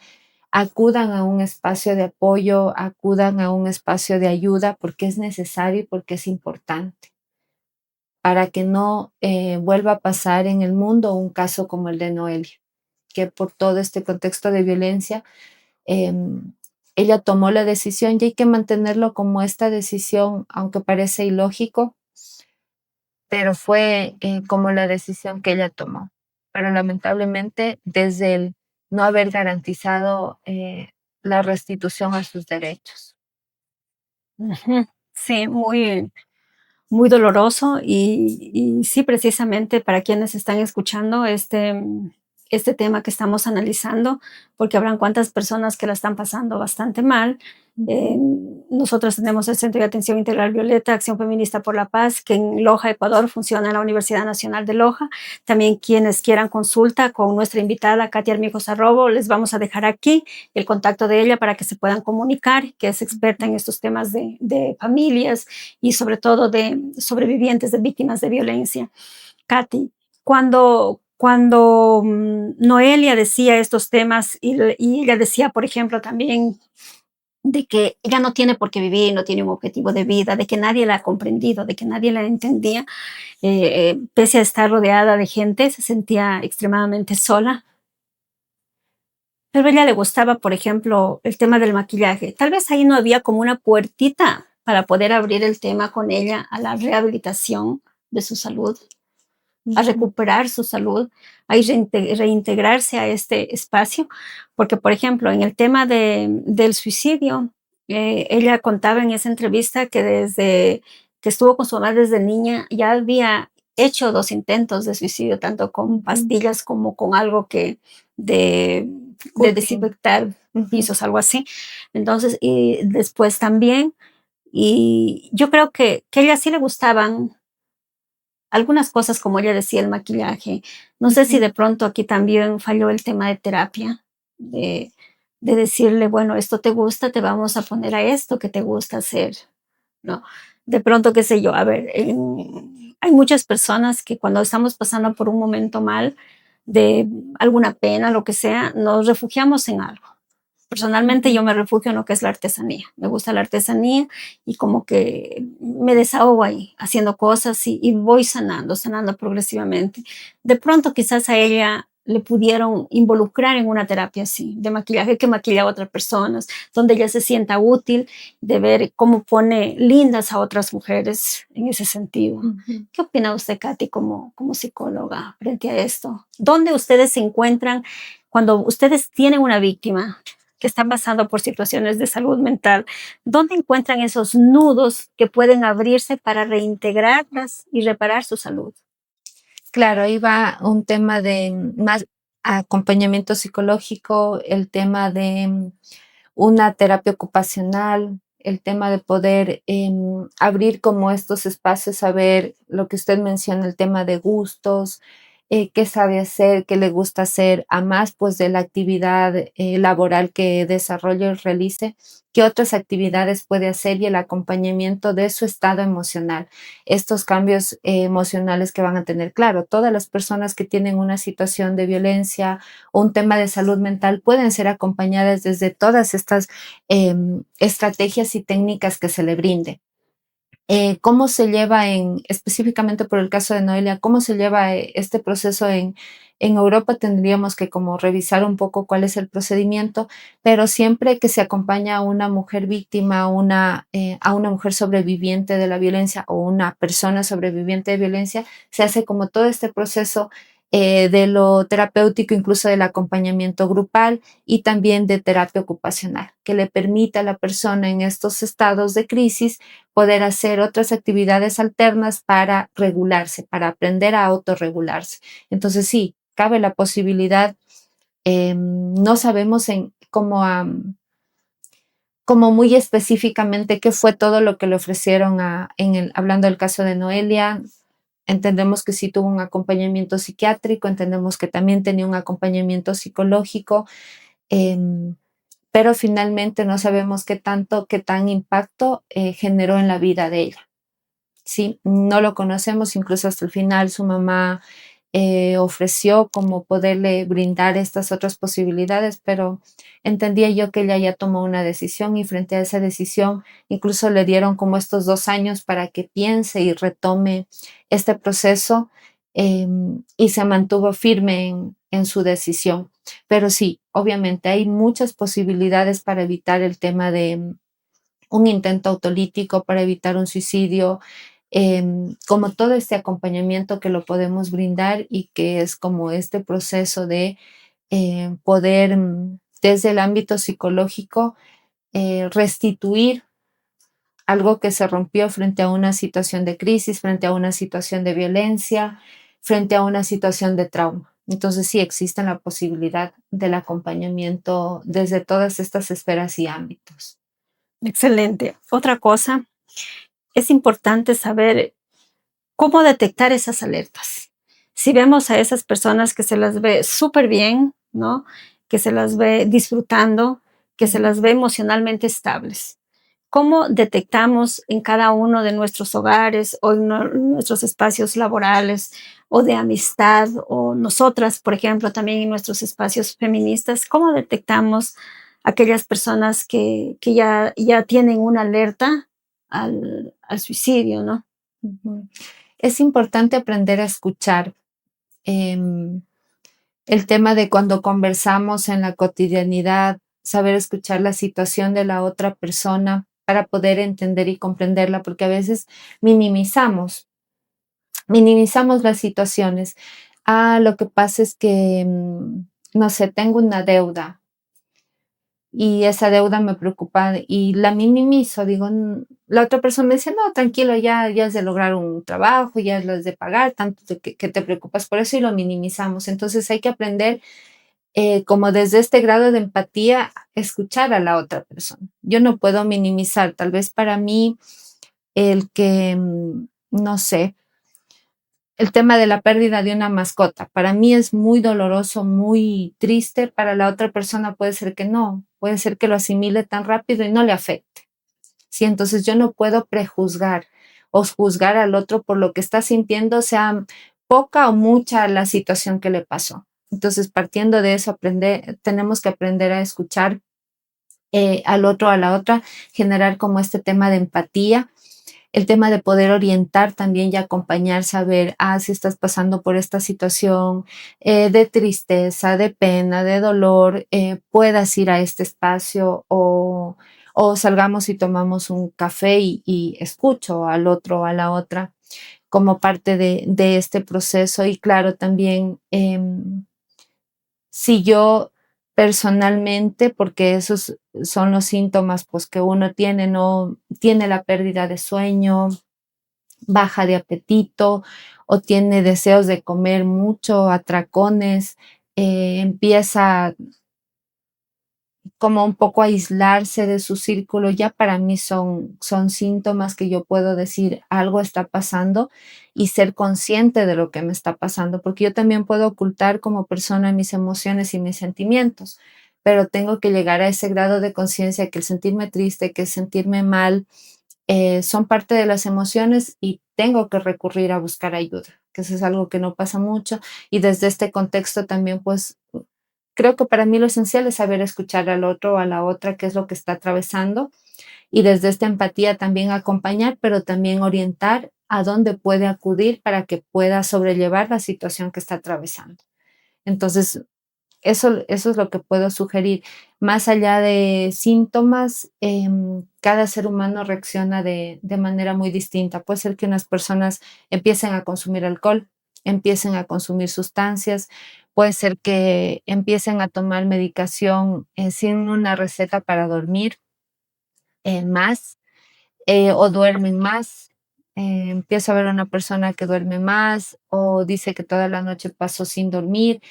acudan a un espacio de apoyo, acudan a un espacio de ayuda porque es necesario y porque es importante para que no vuelva a pasar en el mundo un caso como el de Noelia, que por todo este contexto de violencia, eh, ella tomó la decisión y hay que mantenerlo como esta decisión, aunque parece ilógico, pero fue como la decisión que ella tomó. Pero lamentablemente, desde el no haber garantizado la restitución a sus derechos. Ujú. Sí, muy doloroso y sí, precisamente para quienes están escuchando este tema que estamos analizando, porque habrán cuantas personas que la están pasando bastante mal. Eh, Ujú. Nosotros tenemos el Centro de Atención Integral Violeta, Acción Feminista por la Paz, que en Loja, Ecuador, funciona en la Universidad Nacional de Loja. También quienes quieran consulta con nuestra invitada, Katia Armijos Arrobo, les vamos a dejar aquí el contacto de ella para que se puedan comunicar, que es experta en estos temas de familias y sobre todo de sobrevivientes de víctimas de violencia. Katy, cuando Noelia decía estos temas y ella decía, por ejemplo, también de que ella no tiene por qué vivir, no tiene un objetivo de vida, de que nadie la ha comprendido, de que nadie la entendía, pese a estar rodeada de gente, se sentía extremadamente sola. Pero a ella le gustaba, por ejemplo, el tema del maquillaje. Tal vez ahí no había como una puertita para poder abrir el tema con ella a la rehabilitación de su salud. a Ujú, recuperar su salud, a reintegrarse a este espacio, porque, por ejemplo, en el tema del suicidio, ella contaba en esa entrevista que desde que estuvo con su mamá desde niña ya había hecho 2 intentos de suicidio, tanto con ujú. pastillas como con algo que de Cooking. desinfectar Ujú, pisos, algo así. Entonces, y después también, y yo creo que a ella sí le gustaban algunas cosas, como ella decía, el maquillaje. No sé si ujú. de pronto aquí también falló el tema de terapia, de de decirle: "Bueno, esto te gusta, te vamos a poner a esto que te gusta hacer", ¿no? De pronto, qué sé yo, a ver, hay muchas personas que cuando estamos pasando por un momento mal, de alguna pena, lo que sea, nos refugiamos en algo. Personalmente, Ujú. yo me refugio en lo que es la artesanía. Me gusta la artesanía y como que me desahogo ahí, haciendo cosas y voy sanando, sanando progresivamente. De pronto, quizás a ella le pudieron involucrar en una terapia así, de maquillaje, que maquilla a otras personas, donde ella se sienta útil, de ver cómo pone lindas a otras mujeres en ese sentido. Ujú. ¿Qué opina usted, Katy, como psicóloga frente a esto? ¿Dónde ustedes se encuentran cuando ustedes tienen una víctima que están pasando por situaciones de salud mental? ¿Dónde encuentran esos nudos que pueden abrirse para reintegrarlas y reparar su salud? Claro, ahí va un tema de más acompañamiento psicológico, el tema de una terapia ocupacional, el tema de poder abrir como estos espacios a ver lo que usted menciona, el tema de gustos, qué sabe hacer, qué le gusta hacer, a más pues de la actividad laboral que desarrolle y realice, qué otras actividades puede hacer y el acompañamiento de su estado emocional, estos cambios emocionales que van a tener. Claro, todas las personas que tienen una situación de violencia o un tema de salud mental pueden ser acompañadas desde todas estas estrategias y técnicas que se le brinde. ¿Cómo se lleva específicamente por el caso de Noelia, cómo se lleva este proceso en Europa? Tendríamos que como revisar un poco cuál es el procedimiento, pero siempre que se acompaña a una mujer víctima, a una mujer sobreviviente de la violencia o una persona sobreviviente de violencia, se hace como todo este proceso de lo terapéutico, incluso del acompañamiento grupal y también de terapia ocupacional, que le permita a la persona en estos estados de crisis poder hacer otras actividades alternas para regularse, para aprender a autorregularse. Entonces sí, cabe la posibilidad, no sabemos como muy específicamente qué fue todo lo que le ofrecieron hablando del caso de Noelia. Entendemos que sí tuvo un acompañamiento psiquiátrico, entendemos que también tenía un acompañamiento psicológico, em, pero finalmente no sabemos qué tanto, qué tan impacto generó en la vida de ella. Sí, no lo conocemos, incluso hasta el final su mamá ofreció como poderle brindar estas otras posibilidades, pero entendía yo que ella ya tomó una decisión y frente a esa decisión incluso le dieron como estos 2 años para que piense y retome este proceso y se mantuvo firme en su decisión. Pero sí, obviamente hay muchas posibilidades para evitar el tema de un intento autolítico, para evitar un suicidio, como todo este acompañamiento que lo podemos brindar y que es como este proceso de poder desde el ámbito psicológico restituir algo que se rompió frente a una situación de crisis, frente a una situación de violencia, frente a una situación de trauma. Entonces sí existe la posibilidad del acompañamiento desde todas estas esferas y ámbitos. Excelente. Otra cosa, es importante saber cómo detectar esas alertas. Si vemos a esas personas que se las ve súper bien, ¿no? Que se las ve disfrutando, que se las ve emocionalmente estables. ¿Cómo detectamos en cada uno de nuestros hogares o en nuestros espacios laborales o de amistad o nosotras, por ejemplo, también en nuestros espacios feministas, cómo detectamos aquellas personas que ya tienen una alerta al suicidio, ¿no? Ujú. Es importante aprender a escuchar. em, el tema de cuando conversamos en la cotidianidad, saber escuchar la situación de la otra persona para poder entender y comprenderla, porque a veces minimizamos minimizamos las situaciones. Ah, lo que pasa es que, no sé, tengo una deuda y esa deuda me preocupa y la minimizo. Digo, la otra persona me dice, no, tranquilo, ya has de lograr un trabajo, ya lo has de pagar, tanto que te preocupas por eso y lo minimizamos. Entonces hay que aprender como desde este grado de empatía, escuchar a la otra persona. Yo no puedo minimizar, tal vez para mí el que, no sé, el tema de la pérdida de una mascota, para mí es muy doloroso, muy triste, para la otra persona puede ser que no, puede ser que lo asimile tan rápido y no le afecte. Sí, entonces yo no puedo prejuzgar o juzgar al otro por lo que está sintiendo, sea poca o mucha la situación que le pasó. Entonces, partiendo de eso, tenemos que aprender a escuchar al otro, a la otra, generar como este tema de empatía, el tema de poder orientar también y acompañar, saber, si estás pasando por esta situación de tristeza, de pena, de dolor, puedas ir a este espacio o salgamos y tomamos un café y escucho al otro o a la otra como parte de este proceso. Y claro, también si yo personalmente, porque esos son los síntomas pues, que uno tiene, no tiene la pérdida de sueño, baja de apetito o tiene deseos de comer mucho, atracones, empieza como un poco a aislarse de su círculo, ya para mí son síntomas que yo puedo decir algo está pasando y ser consciente de lo que me está pasando, porque yo también puedo ocultar como persona mis emociones y mis sentimientos, pero tengo que llegar a ese grado de conciencia que el sentirme triste, que el sentirme mal, son parte de las emociones y tengo que recurrir a buscar ayuda, que eso es algo que no pasa mucho. Y desde este contexto también, pues, creo que para mí lo esencial es saber escuchar al otro o a la otra qué es lo que está atravesando y desde esta empatía también acompañar, pero también orientar a dónde puede acudir para que pueda sobrellevar la situación que está atravesando. Entonces, eso es lo que puedo sugerir. Más allá de síntomas, cada ser humano reacciona de manera muy distinta. Puede ser que unas personas empiecen a consumir alcohol, empiecen a consumir sustancias, puede ser que empiecen a tomar medicación, sin una receta para dormir, más, o duermen más. Empiezo a ver a una persona que duerme más o dice que toda la noche pasó sin dormir.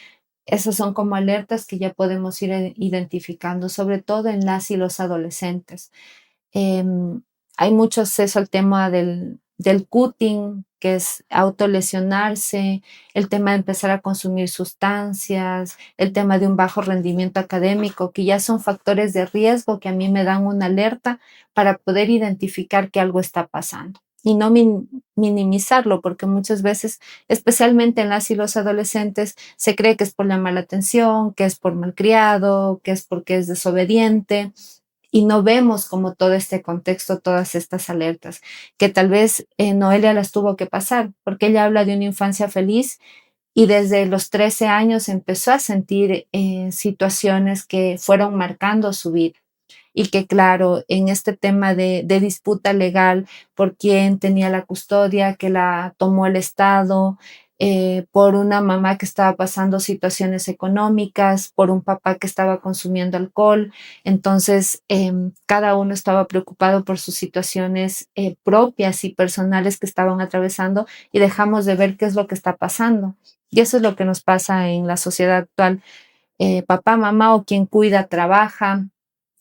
Esas son como alertas que ya podemos ir identificando, sobre todo en las y los adolescentes. Em, Hay mucho acceso al tema del cutting, que es autolesionarse, el tema de empezar a consumir sustancias, el tema de un bajo rendimiento académico, que ya son factores de riesgo que a mí me dan una alerta para poder identificar que algo está pasando y no minimizarlo, porque muchas veces, especialmente en las y los adolescentes, se cree que es por la mala atención, que es por malcriado, que es porque es desobediente y no vemos como todo este contexto, todas estas alertas, que tal vez Noelia las tuvo que pasar, porque ella habla de una infancia feliz y desde los 13 años empezó a sentir situaciones que fueron marcando su vida y que claro, en este tema de disputa legal por quién tenía la custodia, que la tomó el Estado, por una mamá que estaba pasando situaciones económicas, por un papá que estaba consumiendo alcohol. Entonces, cada uno estaba preocupado por sus situaciones propias y personales que estaban atravesando y dejamos de ver qué es lo que está pasando. Y eso es lo que nos pasa en la sociedad actual. Papá, mamá o quien cuida trabaja,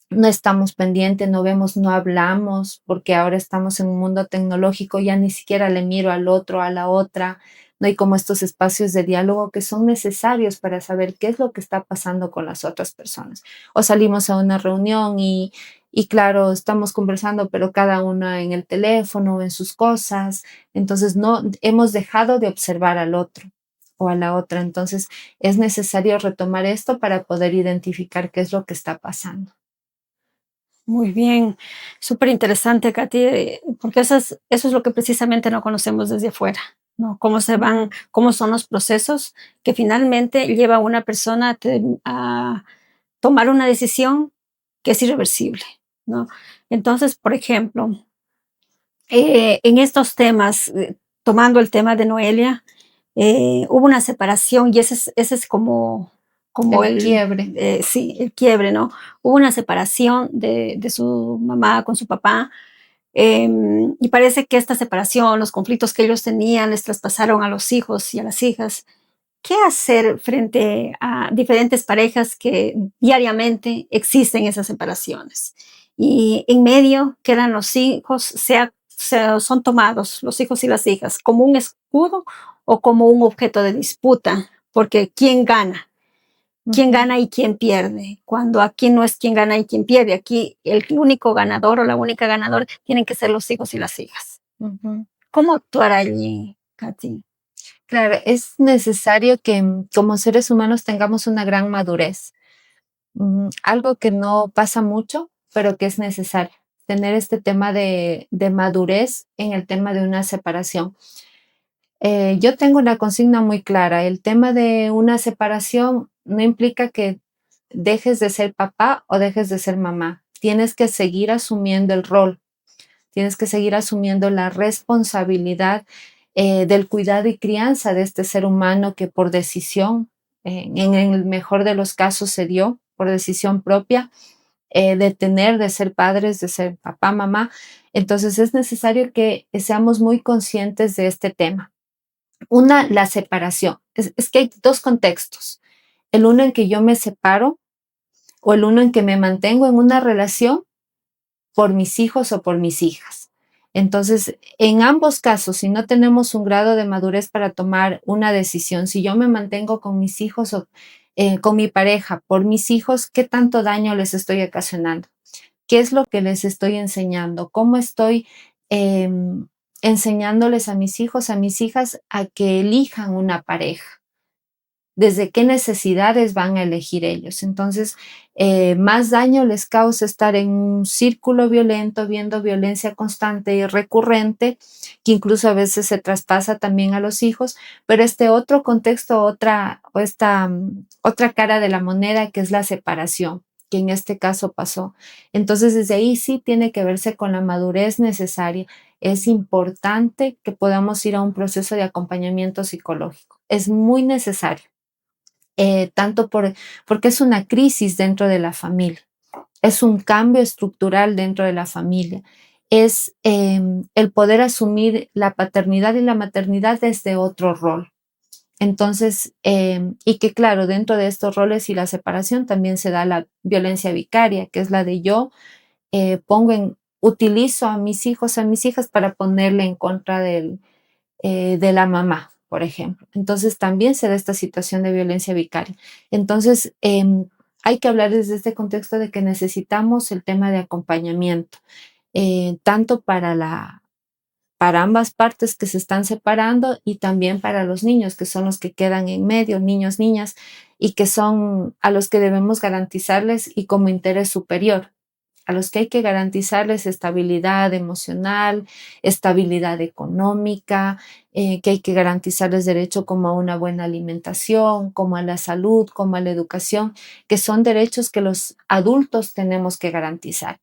no estamos pendientes, no vemos, no hablamos, porque ahora estamos en un mundo tecnológico, ya ni siquiera le miro al otro, a la otra, no hay como estos espacios de diálogo que son necesarios para saber qué es lo que está pasando con las otras personas. O salimos a una reunión y claro, estamos conversando, pero cada una en el teléfono, en sus cosas, entonces no hemos dejado de observar al otro o a la otra. Entonces es necesario retomar esto para poder identificar qué es lo que está pasando. Muy bien, súper interesante, Katy, porque eso es lo que precisamente no conocemos desde afuera, ¿no? Cómo se van, cómo son los procesos que finalmente lleva a una persona a tomar una decisión que es irreversible, ¿no? Entonces, por ejemplo, en estos temas, tomando el tema de Noelia, hubo una separación y ese es como El quiebre. sí, el quiebre, ¿no? Hubo una separación de su mamá con su papá, y parece que esta separación, los conflictos que ellos tenían, les traspasaron a los hijos y a las hijas. ¿Qué hacer frente a diferentes parejas que diariamente existen esas separaciones? Y en medio quedan los hijos, son tomados los hijos y las hijas como un escudo o como un objeto de disputa, porque ¿quién gana? ¿Quién Ujú, gana y quién pierde? Cuando aquí no es quién gana y quién pierde, aquí el único ganador o la única ganadora tienen que ser los hijos y las hijas. ujú. ¿Cómo actuar allí, Katy? Claro, es necesario que como seres humanos tengamos una gran madurez. Algo que no pasa mucho, pero que es necesario, tener este tema de madurez en el tema de una separación. Yo tengo una consigna muy clara, el tema de una separación no implica que dejes de ser papá o dejes de ser mamá. Tienes que seguir asumiendo el rol, tienes que seguir asumiendo la responsabilidad del cuidado y crianza de este ser humano que por decisión, en el mejor de los casos se dio, por decisión propia, de tener, de ser padres, de ser papá, mamá. Entonces es necesario que seamos muy conscientes de este tema. Una, la separación. Es que hay dos contextos. El uno en que yo me separo o el uno en que me mantengo en una relación por mis hijos o por mis hijas. Entonces, en ambos casos, si no tenemos un grado de madurez para tomar una decisión, si yo me mantengo con mis hijos o con mi pareja por mis hijos, ¿qué tanto daño les estoy ocasionando? ¿Qué es lo que les estoy enseñando? ¿Cómo estoy eh, enseñándoles a mis hijos, a mis hijas, a que elijan una pareja? ¿Desde qué necesidades van a elegir ellos? Entonces, más daño les causa estar en un círculo violento, viendo violencia constante y recurrente, que incluso a veces se traspasa también a los hijos, pero este otro contexto, otra cara de la moneda, que es la separación, que en este caso pasó. Entonces, desde ahí sí tiene que verse con la madurez necesaria. Es importante que podamos ir a un proceso de acompañamiento psicológico. Es muy necesario, tanto porque es una crisis dentro de la familia, es un cambio estructural dentro de la familia, es el poder asumir la paternidad y la maternidad desde otro rol. Entonces, y que claro, dentro de estos roles y la separación también se da la violencia vicaria, que es la de yo utilizo a mis hijos, a mis hijas para ponerle en contra de la mamá, por ejemplo. Entonces también se da esta situación de violencia vicaria. Entonces, hay que hablar desde este contexto de que necesitamos el tema de acompañamiento, tanto para ambas partes que se están separando y también para los niños, que son los que quedan en medio, niños, niñas, y que son a los que debemos garantizarles y como interés superior, a los que hay que garantizarles estabilidad emocional, estabilidad económica, que hay que garantizarles derecho como a una buena alimentación, como a la salud, como a la educación, que son derechos que los adultos tenemos que garantizar.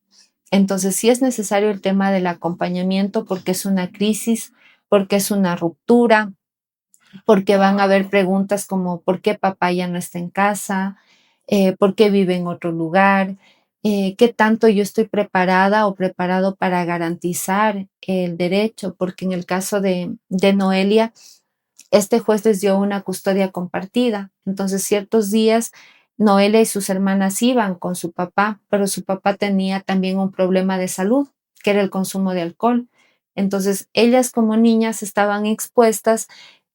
Entonces, sí es necesario el tema del acompañamiento porque es una crisis, porque es una ruptura, porque van a haber preguntas como ¿por qué papá ya no está en casa? ¿Por qué vive en otro lugar? ¿Qué tanto yo estoy preparada o preparado para garantizar el derecho? Porque en el caso de Noelia, este juez les dio una custodia compartida. Entonces, ciertos días Noelia y sus hermanas iban con su papá, pero su papá tenía también un problema de salud, que era el consumo de alcohol. Entonces, ellas como niñas estaban expuestas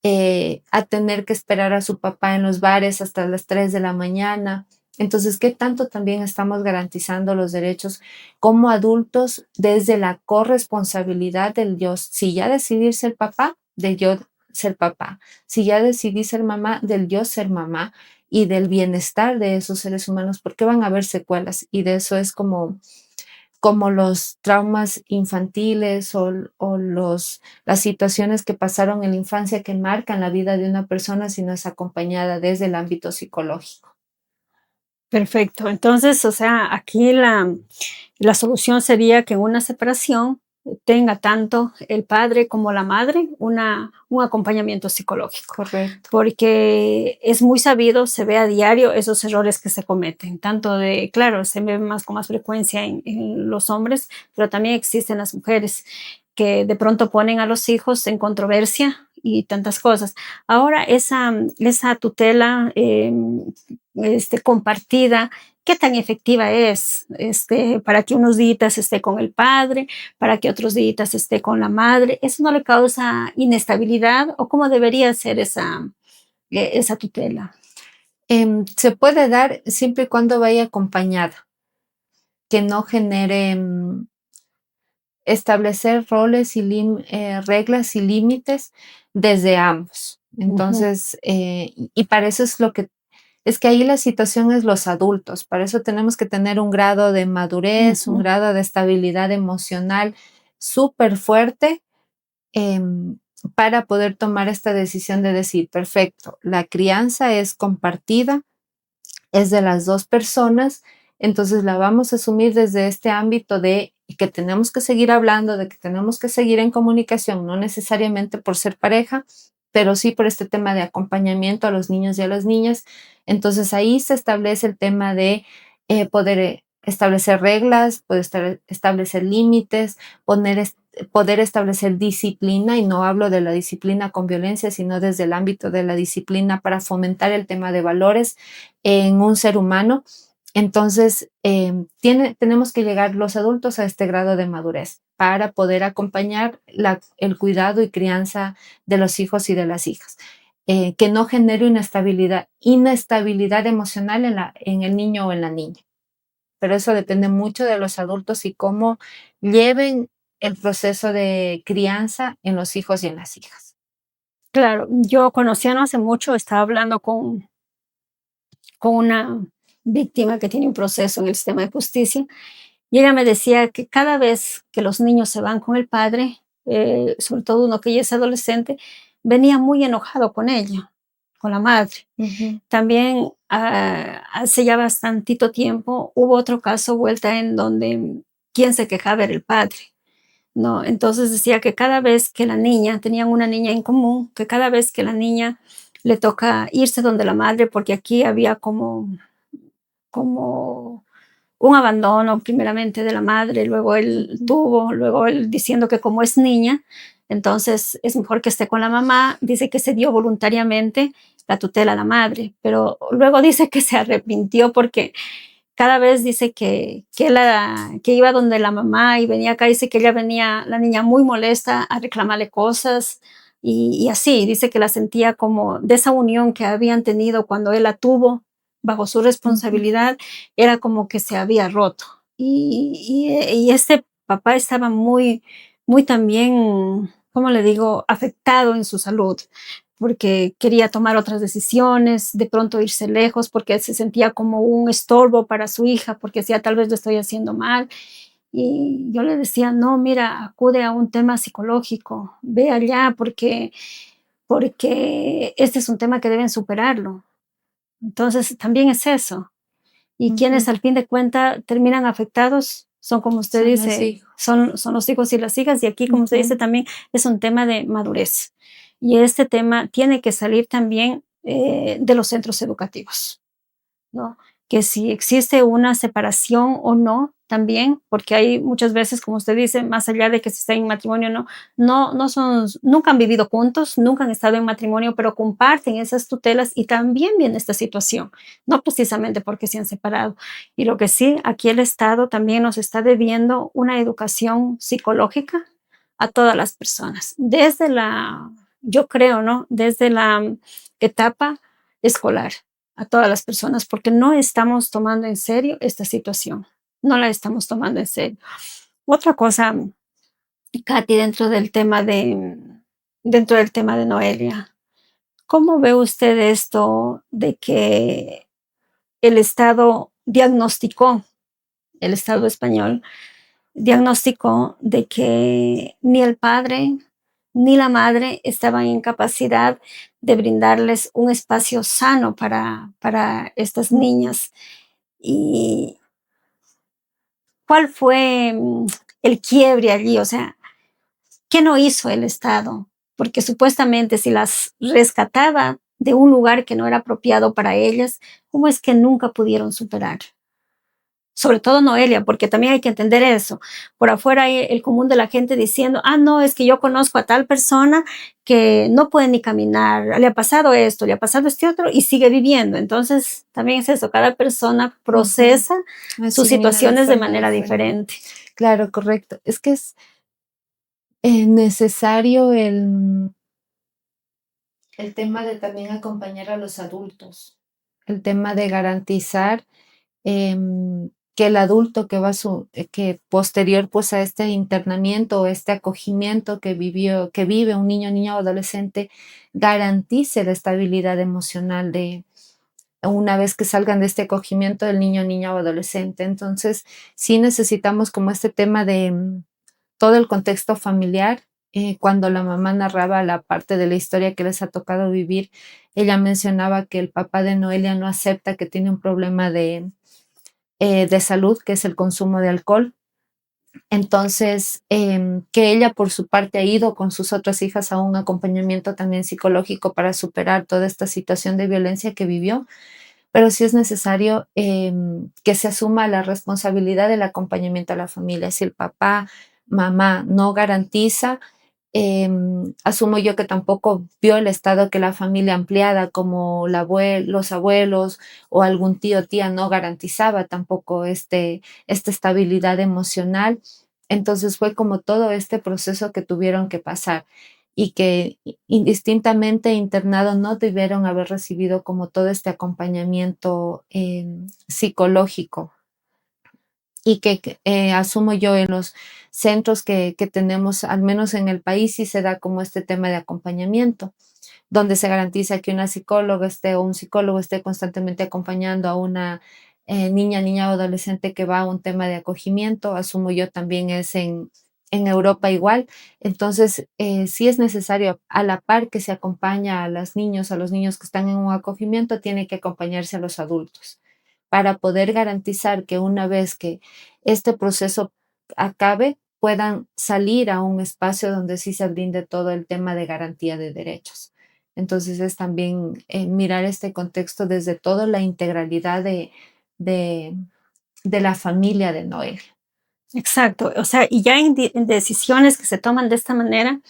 a tener que esperar a su papá en los bares hasta las 3 de la mañana. Entonces, ¿qué tanto también estamos garantizando los derechos como adultos desde la corresponsabilidad del yo? Si ya decidí ser papá, del yo ser papá. Si ya decidí ser mamá, del yo ser mamá y del bienestar de esos seres humanos, porque van a haber secuelas y de eso es como los traumas infantiles o las situaciones que pasaron en la infancia que marcan la vida de una persona si no es acompañada desde el ámbito psicológico. Perfecto. Entonces, o sea, aquí la solución sería que en una separación, tenga tanto el padre como la madre un acompañamiento psicológico, Correcto. porque es muy sabido, se ve a diario esos errores que se cometen, tanto de, claro, se ve más con más frecuencia en los hombres, pero también existen las mujeres que de pronto ponen a los hijos en controversia y tantas cosas. Ahora, esa tutela compartida, ¿qué tan efectiva es para que unos días esté con el padre, para que otros días esté con la madre? ¿Eso no le causa inestabilidad o cómo debería ser esa tutela? Se puede dar siempre y cuando vaya acompañada, que no genere establecer roles y reglas y límites desde ambos. Ujú, Entonces, y para eso es que ahí la situación es los adultos, para eso tenemos que tener un grado de madurez, un ujú. grado de estabilidad emocional súper fuerte, em, para poder tomar esta decisión de decir, perfecto, la crianza es compartida, es de las 2 personas, entonces la vamos a asumir desde este ámbito de que tenemos que seguir hablando, de que tenemos que seguir en comunicación, no necesariamente por ser pareja, pero sí por este tema de acompañamiento a los niños y a las niñas. Entonces ahí se establece el tema de poder establecer reglas, poder establecer límites, poder establecer disciplina, y no hablo de la disciplina con violencia, sino desde el ámbito de la disciplina para fomentar el tema de valores en un ser humano. Entonces, tenemos que llegar los adultos a este grado de madurez para poder acompañar el cuidado y crianza de los hijos y de las hijas, que no genere inestabilidad emocional en el niño o en la niña. Pero eso depende mucho de los adultos y cómo lleven el proceso de crianza en los hijos y en las hijas. Claro, yo conocí no hace mucho, estaba hablando con una víctima que tiene un proceso en el sistema de justicia y ella me decía que cada vez que los niños se van con el padre, sobre todo uno que ya es adolescente, venía muy enojado con ella, con la madre. Ujú, También hace ya bastantito tiempo hubo otro caso vuelta en donde quien se quejaba era el padre. ¿No? Entonces decía que cada vez que la niña, tenían una niña en común, que cada vez que la niña le toca irse donde la madre, porque aquí había como un abandono primeramente de la madre, luego él ujú, tuvo, luego él diciendo que como es niña, entonces es mejor que esté con la mamá, dice que se dio voluntariamente la tutela a la madre, pero luego dice que se arrepintió porque cada vez dice que iba donde la mamá y venía acá, dice que ella venía, la niña muy molesta a reclamarle cosas y así, dice que la sentía como de esa unión que habían tenido cuando él la tuvo bajo su ujú. responsabilidad, era como que se había roto. Y este papá estaba muy también, ¿cómo le digo?, afectado en su salud porque quería tomar otras decisiones, de pronto irse lejos, porque se sentía como un estorbo para su hija, porque decía, tal vez lo estoy haciendo mal. Y yo le decía, no, mira, acude a un tema psicológico, ve allá, porque este es un tema que deben superarlo. Entonces, también es eso. Y quienes Ujú, al fin de cuentas terminan afectados son, como usted son los dice, hijos. son los hijos y las hijas. Y aquí, como usted dice, Ujú, también es un tema de madurez. Y este tema tiene que salir también de los centros educativos. ¿No? Que si existe una separación o no también, porque hay muchas veces, como usted dice, más allá de que si está en matrimonio o no, no son, nunca han vivido juntos, nunca han estado en matrimonio, pero comparten esas tutelas y también viene esta situación, no precisamente porque se han separado. Y lo que sí, aquí el Estado también nos está debiendo una educación psicológica a todas las personas, desde yo creo, ¿no? Desde la etapa escolar a todas las personas porque no estamos tomando en serio esta situación, no la estamos tomando en serio. Otra cosa, Katy, dentro del tema de Noelia, ¿cómo ve usted esto de que el Estado diagnosticó, el Estado español diagnosticó de que ni el padre ni la madre estaban en capacidad de brindarles un espacio sano para estas ujú. niñas? ¿Y cuál fue el quiebre allí? O sea, ¿qué no hizo el Estado? Porque supuestamente si las rescataba de un lugar que no era apropiado para ellas, ¿cómo es que nunca pudieron superar? Sobre todo Noelia, porque también hay que entender eso. Por afuera hay el común de la gente diciendo, ah, no, es que yo conozco a tal persona que no puede ni caminar, le ha pasado esto, le ha pasado este otro y sigue viviendo. Entonces, también es eso, cada persona Ujú. procesa sus Asimila de situaciones de forma manera diferente. diferente. Claro, correcto. Es que es necesario el tema de también acompañar a los adultos, el tema de garantizar que el adulto que va que posterior pues a este internamiento o este acogimiento que vive un niño, niña o adolescente, garantice la estabilidad emocional de una vez que salgan de este acogimiento del niño, niña o adolescente. Entonces, sí necesitamos como este tema de todo el contexto familiar. Cuando la mamá narraba la parte de la historia que les ha tocado vivir, ella mencionaba que el papá de Noelia no acepta que tiene un problema de salud, que es el consumo de alcohol. Entonces, que ella por su parte ha ido con sus otras hijas a un acompañamiento también psicológico para superar toda esta situación de violencia que vivió, pero sí es necesario que se asuma la responsabilidad del acompañamiento a la familia. Si el papá, mamá no garantiza, asumo yo que tampoco vio el estado que la familia ampliada, como los abuelos o algún tío o tía no garantizaba tampoco esta estabilidad emocional. Entonces fue como todo este proceso que tuvieron que pasar y que indistintamente internados no debieron haber recibido como todo este acompañamiento psicológico y que asumo yo en los centros que tenemos, al menos en el país, sí se da como este tema de acompañamiento, donde se garantiza que una psicóloga esté o un psicólogo esté constantemente acompañando a una niña o adolescente que va a un tema de acogimiento, asumo yo también es en Europa igual. Entonces, sí es necesario, a la par que se acompaña a los niños que están en un acogimiento, tiene que acompañarse a los adultos para poder garantizar que una vez que este proceso acabe, puedan salir a un espacio donde sí se brinde todo el tema de garantía de derechos. Entonces es también mirar este contexto desde toda la integralidad de, de la familia de Noel. Exacto, o sea, y ya en decisiones que se toman de esta manera,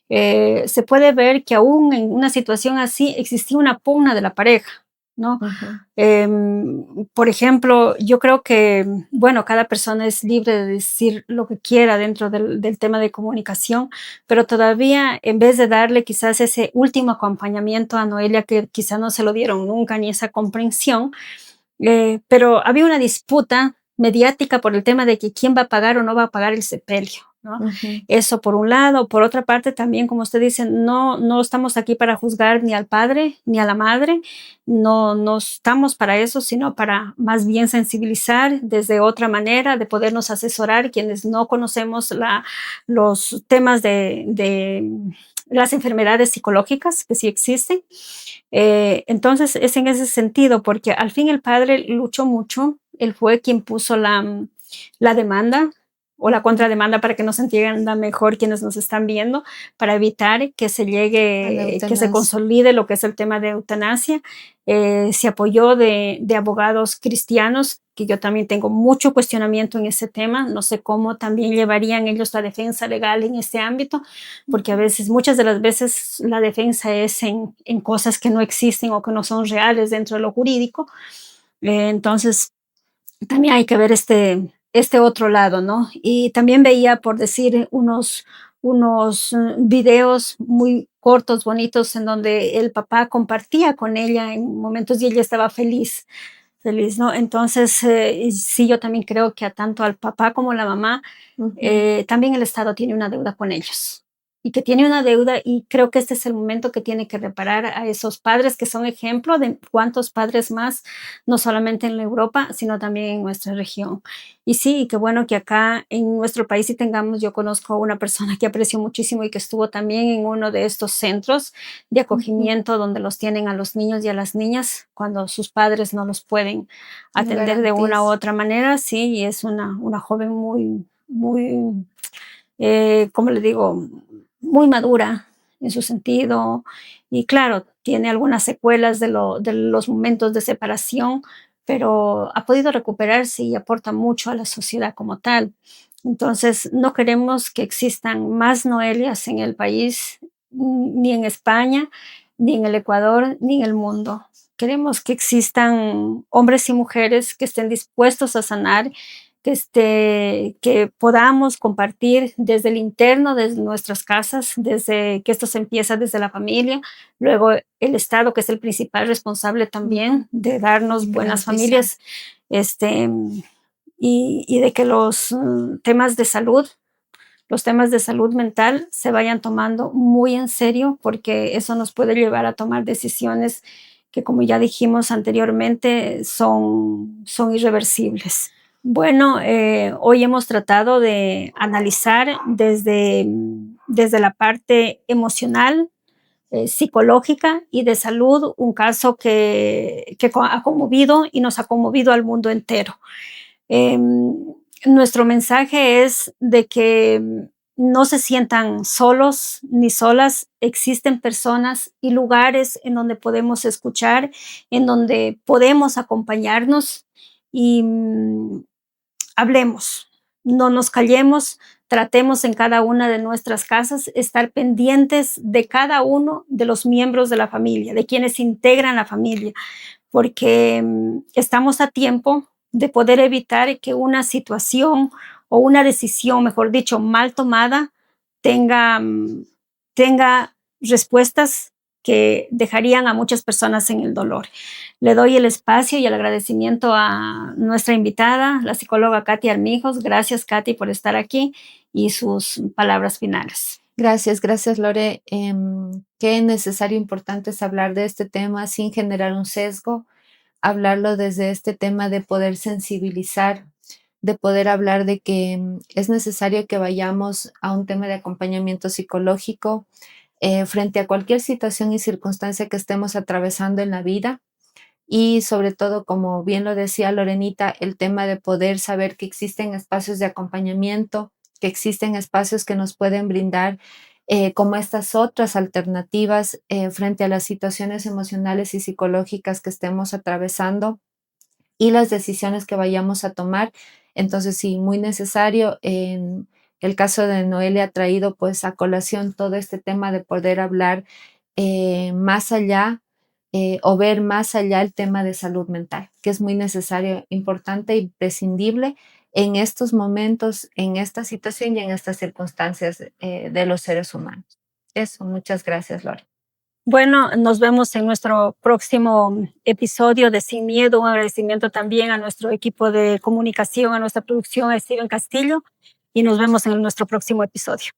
se puede ver que aún en una situación así existía una pugna de la pareja, ¿no? Ujú, Por ejemplo, yo creo que, bueno, cada persona es libre de decir lo que quiera dentro del tema de comunicación, pero todavía en vez de darle quizás ese último acompañamiento a Noelia, que quizás no se lo dieron nunca, ni esa comprensión, pero había una disputa mediática por el tema de que quién va a pagar o no va a pagar el sepelio, ¿no? ujú, Eso por un lado. Por otra parte, también, como usted dice, no estamos aquí para juzgar ni al padre ni a la madre, no estamos para eso, sino para más bien sensibilizar desde otra manera, de podernos asesorar quienes no conocemos los temas de las enfermedades psicológicas que sí existen. Entonces es en ese sentido, porque al fin el padre luchó mucho, él fue quien puso la demanda o la ujú. contrademanda para que nos entienda mejor quienes nos están viendo, para evitar que se A la llegue, que se eutanasia. consolide lo que es el tema de eutanasia. Se apoyó de abogados cristianos, que yo también tengo mucho cuestionamiento en ese tema, no sé cómo también llevarían ellos la defensa legal en este ámbito, porque a Ujú. veces, muchas de las veces, la defensa es en cosas que no existen o que no son reales dentro de lo jurídico. Entonces, también hay que ver este otro lado, ¿no? Y también veía, por decir, unos videos muy cortos, bonitos, en donde el papá compartía con ella en momentos y ella estaba feliz, ¿no? Entonces, y sí, yo también creo que a tanto al papá como a la mamá, Ujú. también el Estado tiene una deuda con ellos y que tiene una deuda y creo que este es el momento que tiene que reparar a esos padres que son ejemplo de cuántos padres más, no solamente en la Europa, sino también en nuestra región. Y sí, qué bueno que acá en nuestro país sí tengamos, yo conozco a una persona que aprecio muchísimo y que estuvo también en uno de estos centros de Ujú. acogimiento donde los tienen a los niños y a las niñas cuando sus padres no los pueden No atender de una u garantiza. otra manera, sí, y es una joven muy, muy, ¿cómo le digo? muy madura en su sentido y claro, tiene algunas secuelas de los momentos de separación, pero ha podido recuperarse y aporta mucho a la sociedad como tal. Entonces, no queremos que existan más Noelias en el país, ni en España, ni en el Ecuador, ni en el mundo. Queremos que existan hombres y mujeres que estén dispuestos a sanar, que podamos compartir desde el interno, desde nuestras casas, desde que esto se empieza desde la familia, luego el Estado, que es el principal responsable Ujú. también de darnos buenas Garantizar. familias, este, y de que los temas de salud mental se vayan tomando muy en serio, porque eso nos puede llevar a tomar decisiones que, como ya dijimos anteriormente, son irreversibles. Bueno, hoy hemos tratado de analizar desde la parte emocional, psicológica y de salud, un caso que ha conmovido y nos ha conmovido al mundo entero. Nuestro mensaje es de que no se sientan solos ni solas. Existen personas y lugares en donde podemos escuchar, en donde podemos acompañarnos y hablemos, no nos callemos, tratemos en cada una de nuestras casas estar pendientes de cada uno de los miembros de la familia, de quienes integran la familia, porque estamos a tiempo de poder evitar que una situación o una decisión, mejor dicho, mal tomada, tenga, tenga respuestas que dejarían a muchas personas en el dolor. Le doy el espacio y el agradecimiento a nuestra invitada, la psicóloga Katy Armijos. Gracias, Katy, por estar aquí y sus palabras finales. Gracias, gracias, Lore. Qué necesario, importante es hablar de este tema sin generar un sesgo, hablarlo desde este tema de poder sensibilizar, de poder hablar de que es necesario que vayamos a un tema de acompañamiento psicológico frente a cualquier situación y circunstancia que estemos atravesando en la vida. Y sobre todo, como bien lo decía Lorenita, el tema de poder saber que existen espacios de acompañamiento, que existen espacios que nos pueden brindar como estas otras alternativas frente a las situaciones emocionales y psicológicas que estemos atravesando y las decisiones que vayamos a tomar. Entonces, sí, muy necesario. En el caso de Noelia ha traído pues a colación todo este tema de poder hablar más allá o ver más allá el tema de salud mental, que es muy necesario, importante e imprescindible en estos momentos, en esta situación y en estas circunstancias de los seres humanos. Eso, muchas gracias, Lore. Bueno, nos vemos en nuestro próximo episodio de Sin Miedo. Un agradecimiento también a nuestro equipo de comunicación, a nuestra producción, a Steven Castillo, y nos vemos en nuestro próximo episodio.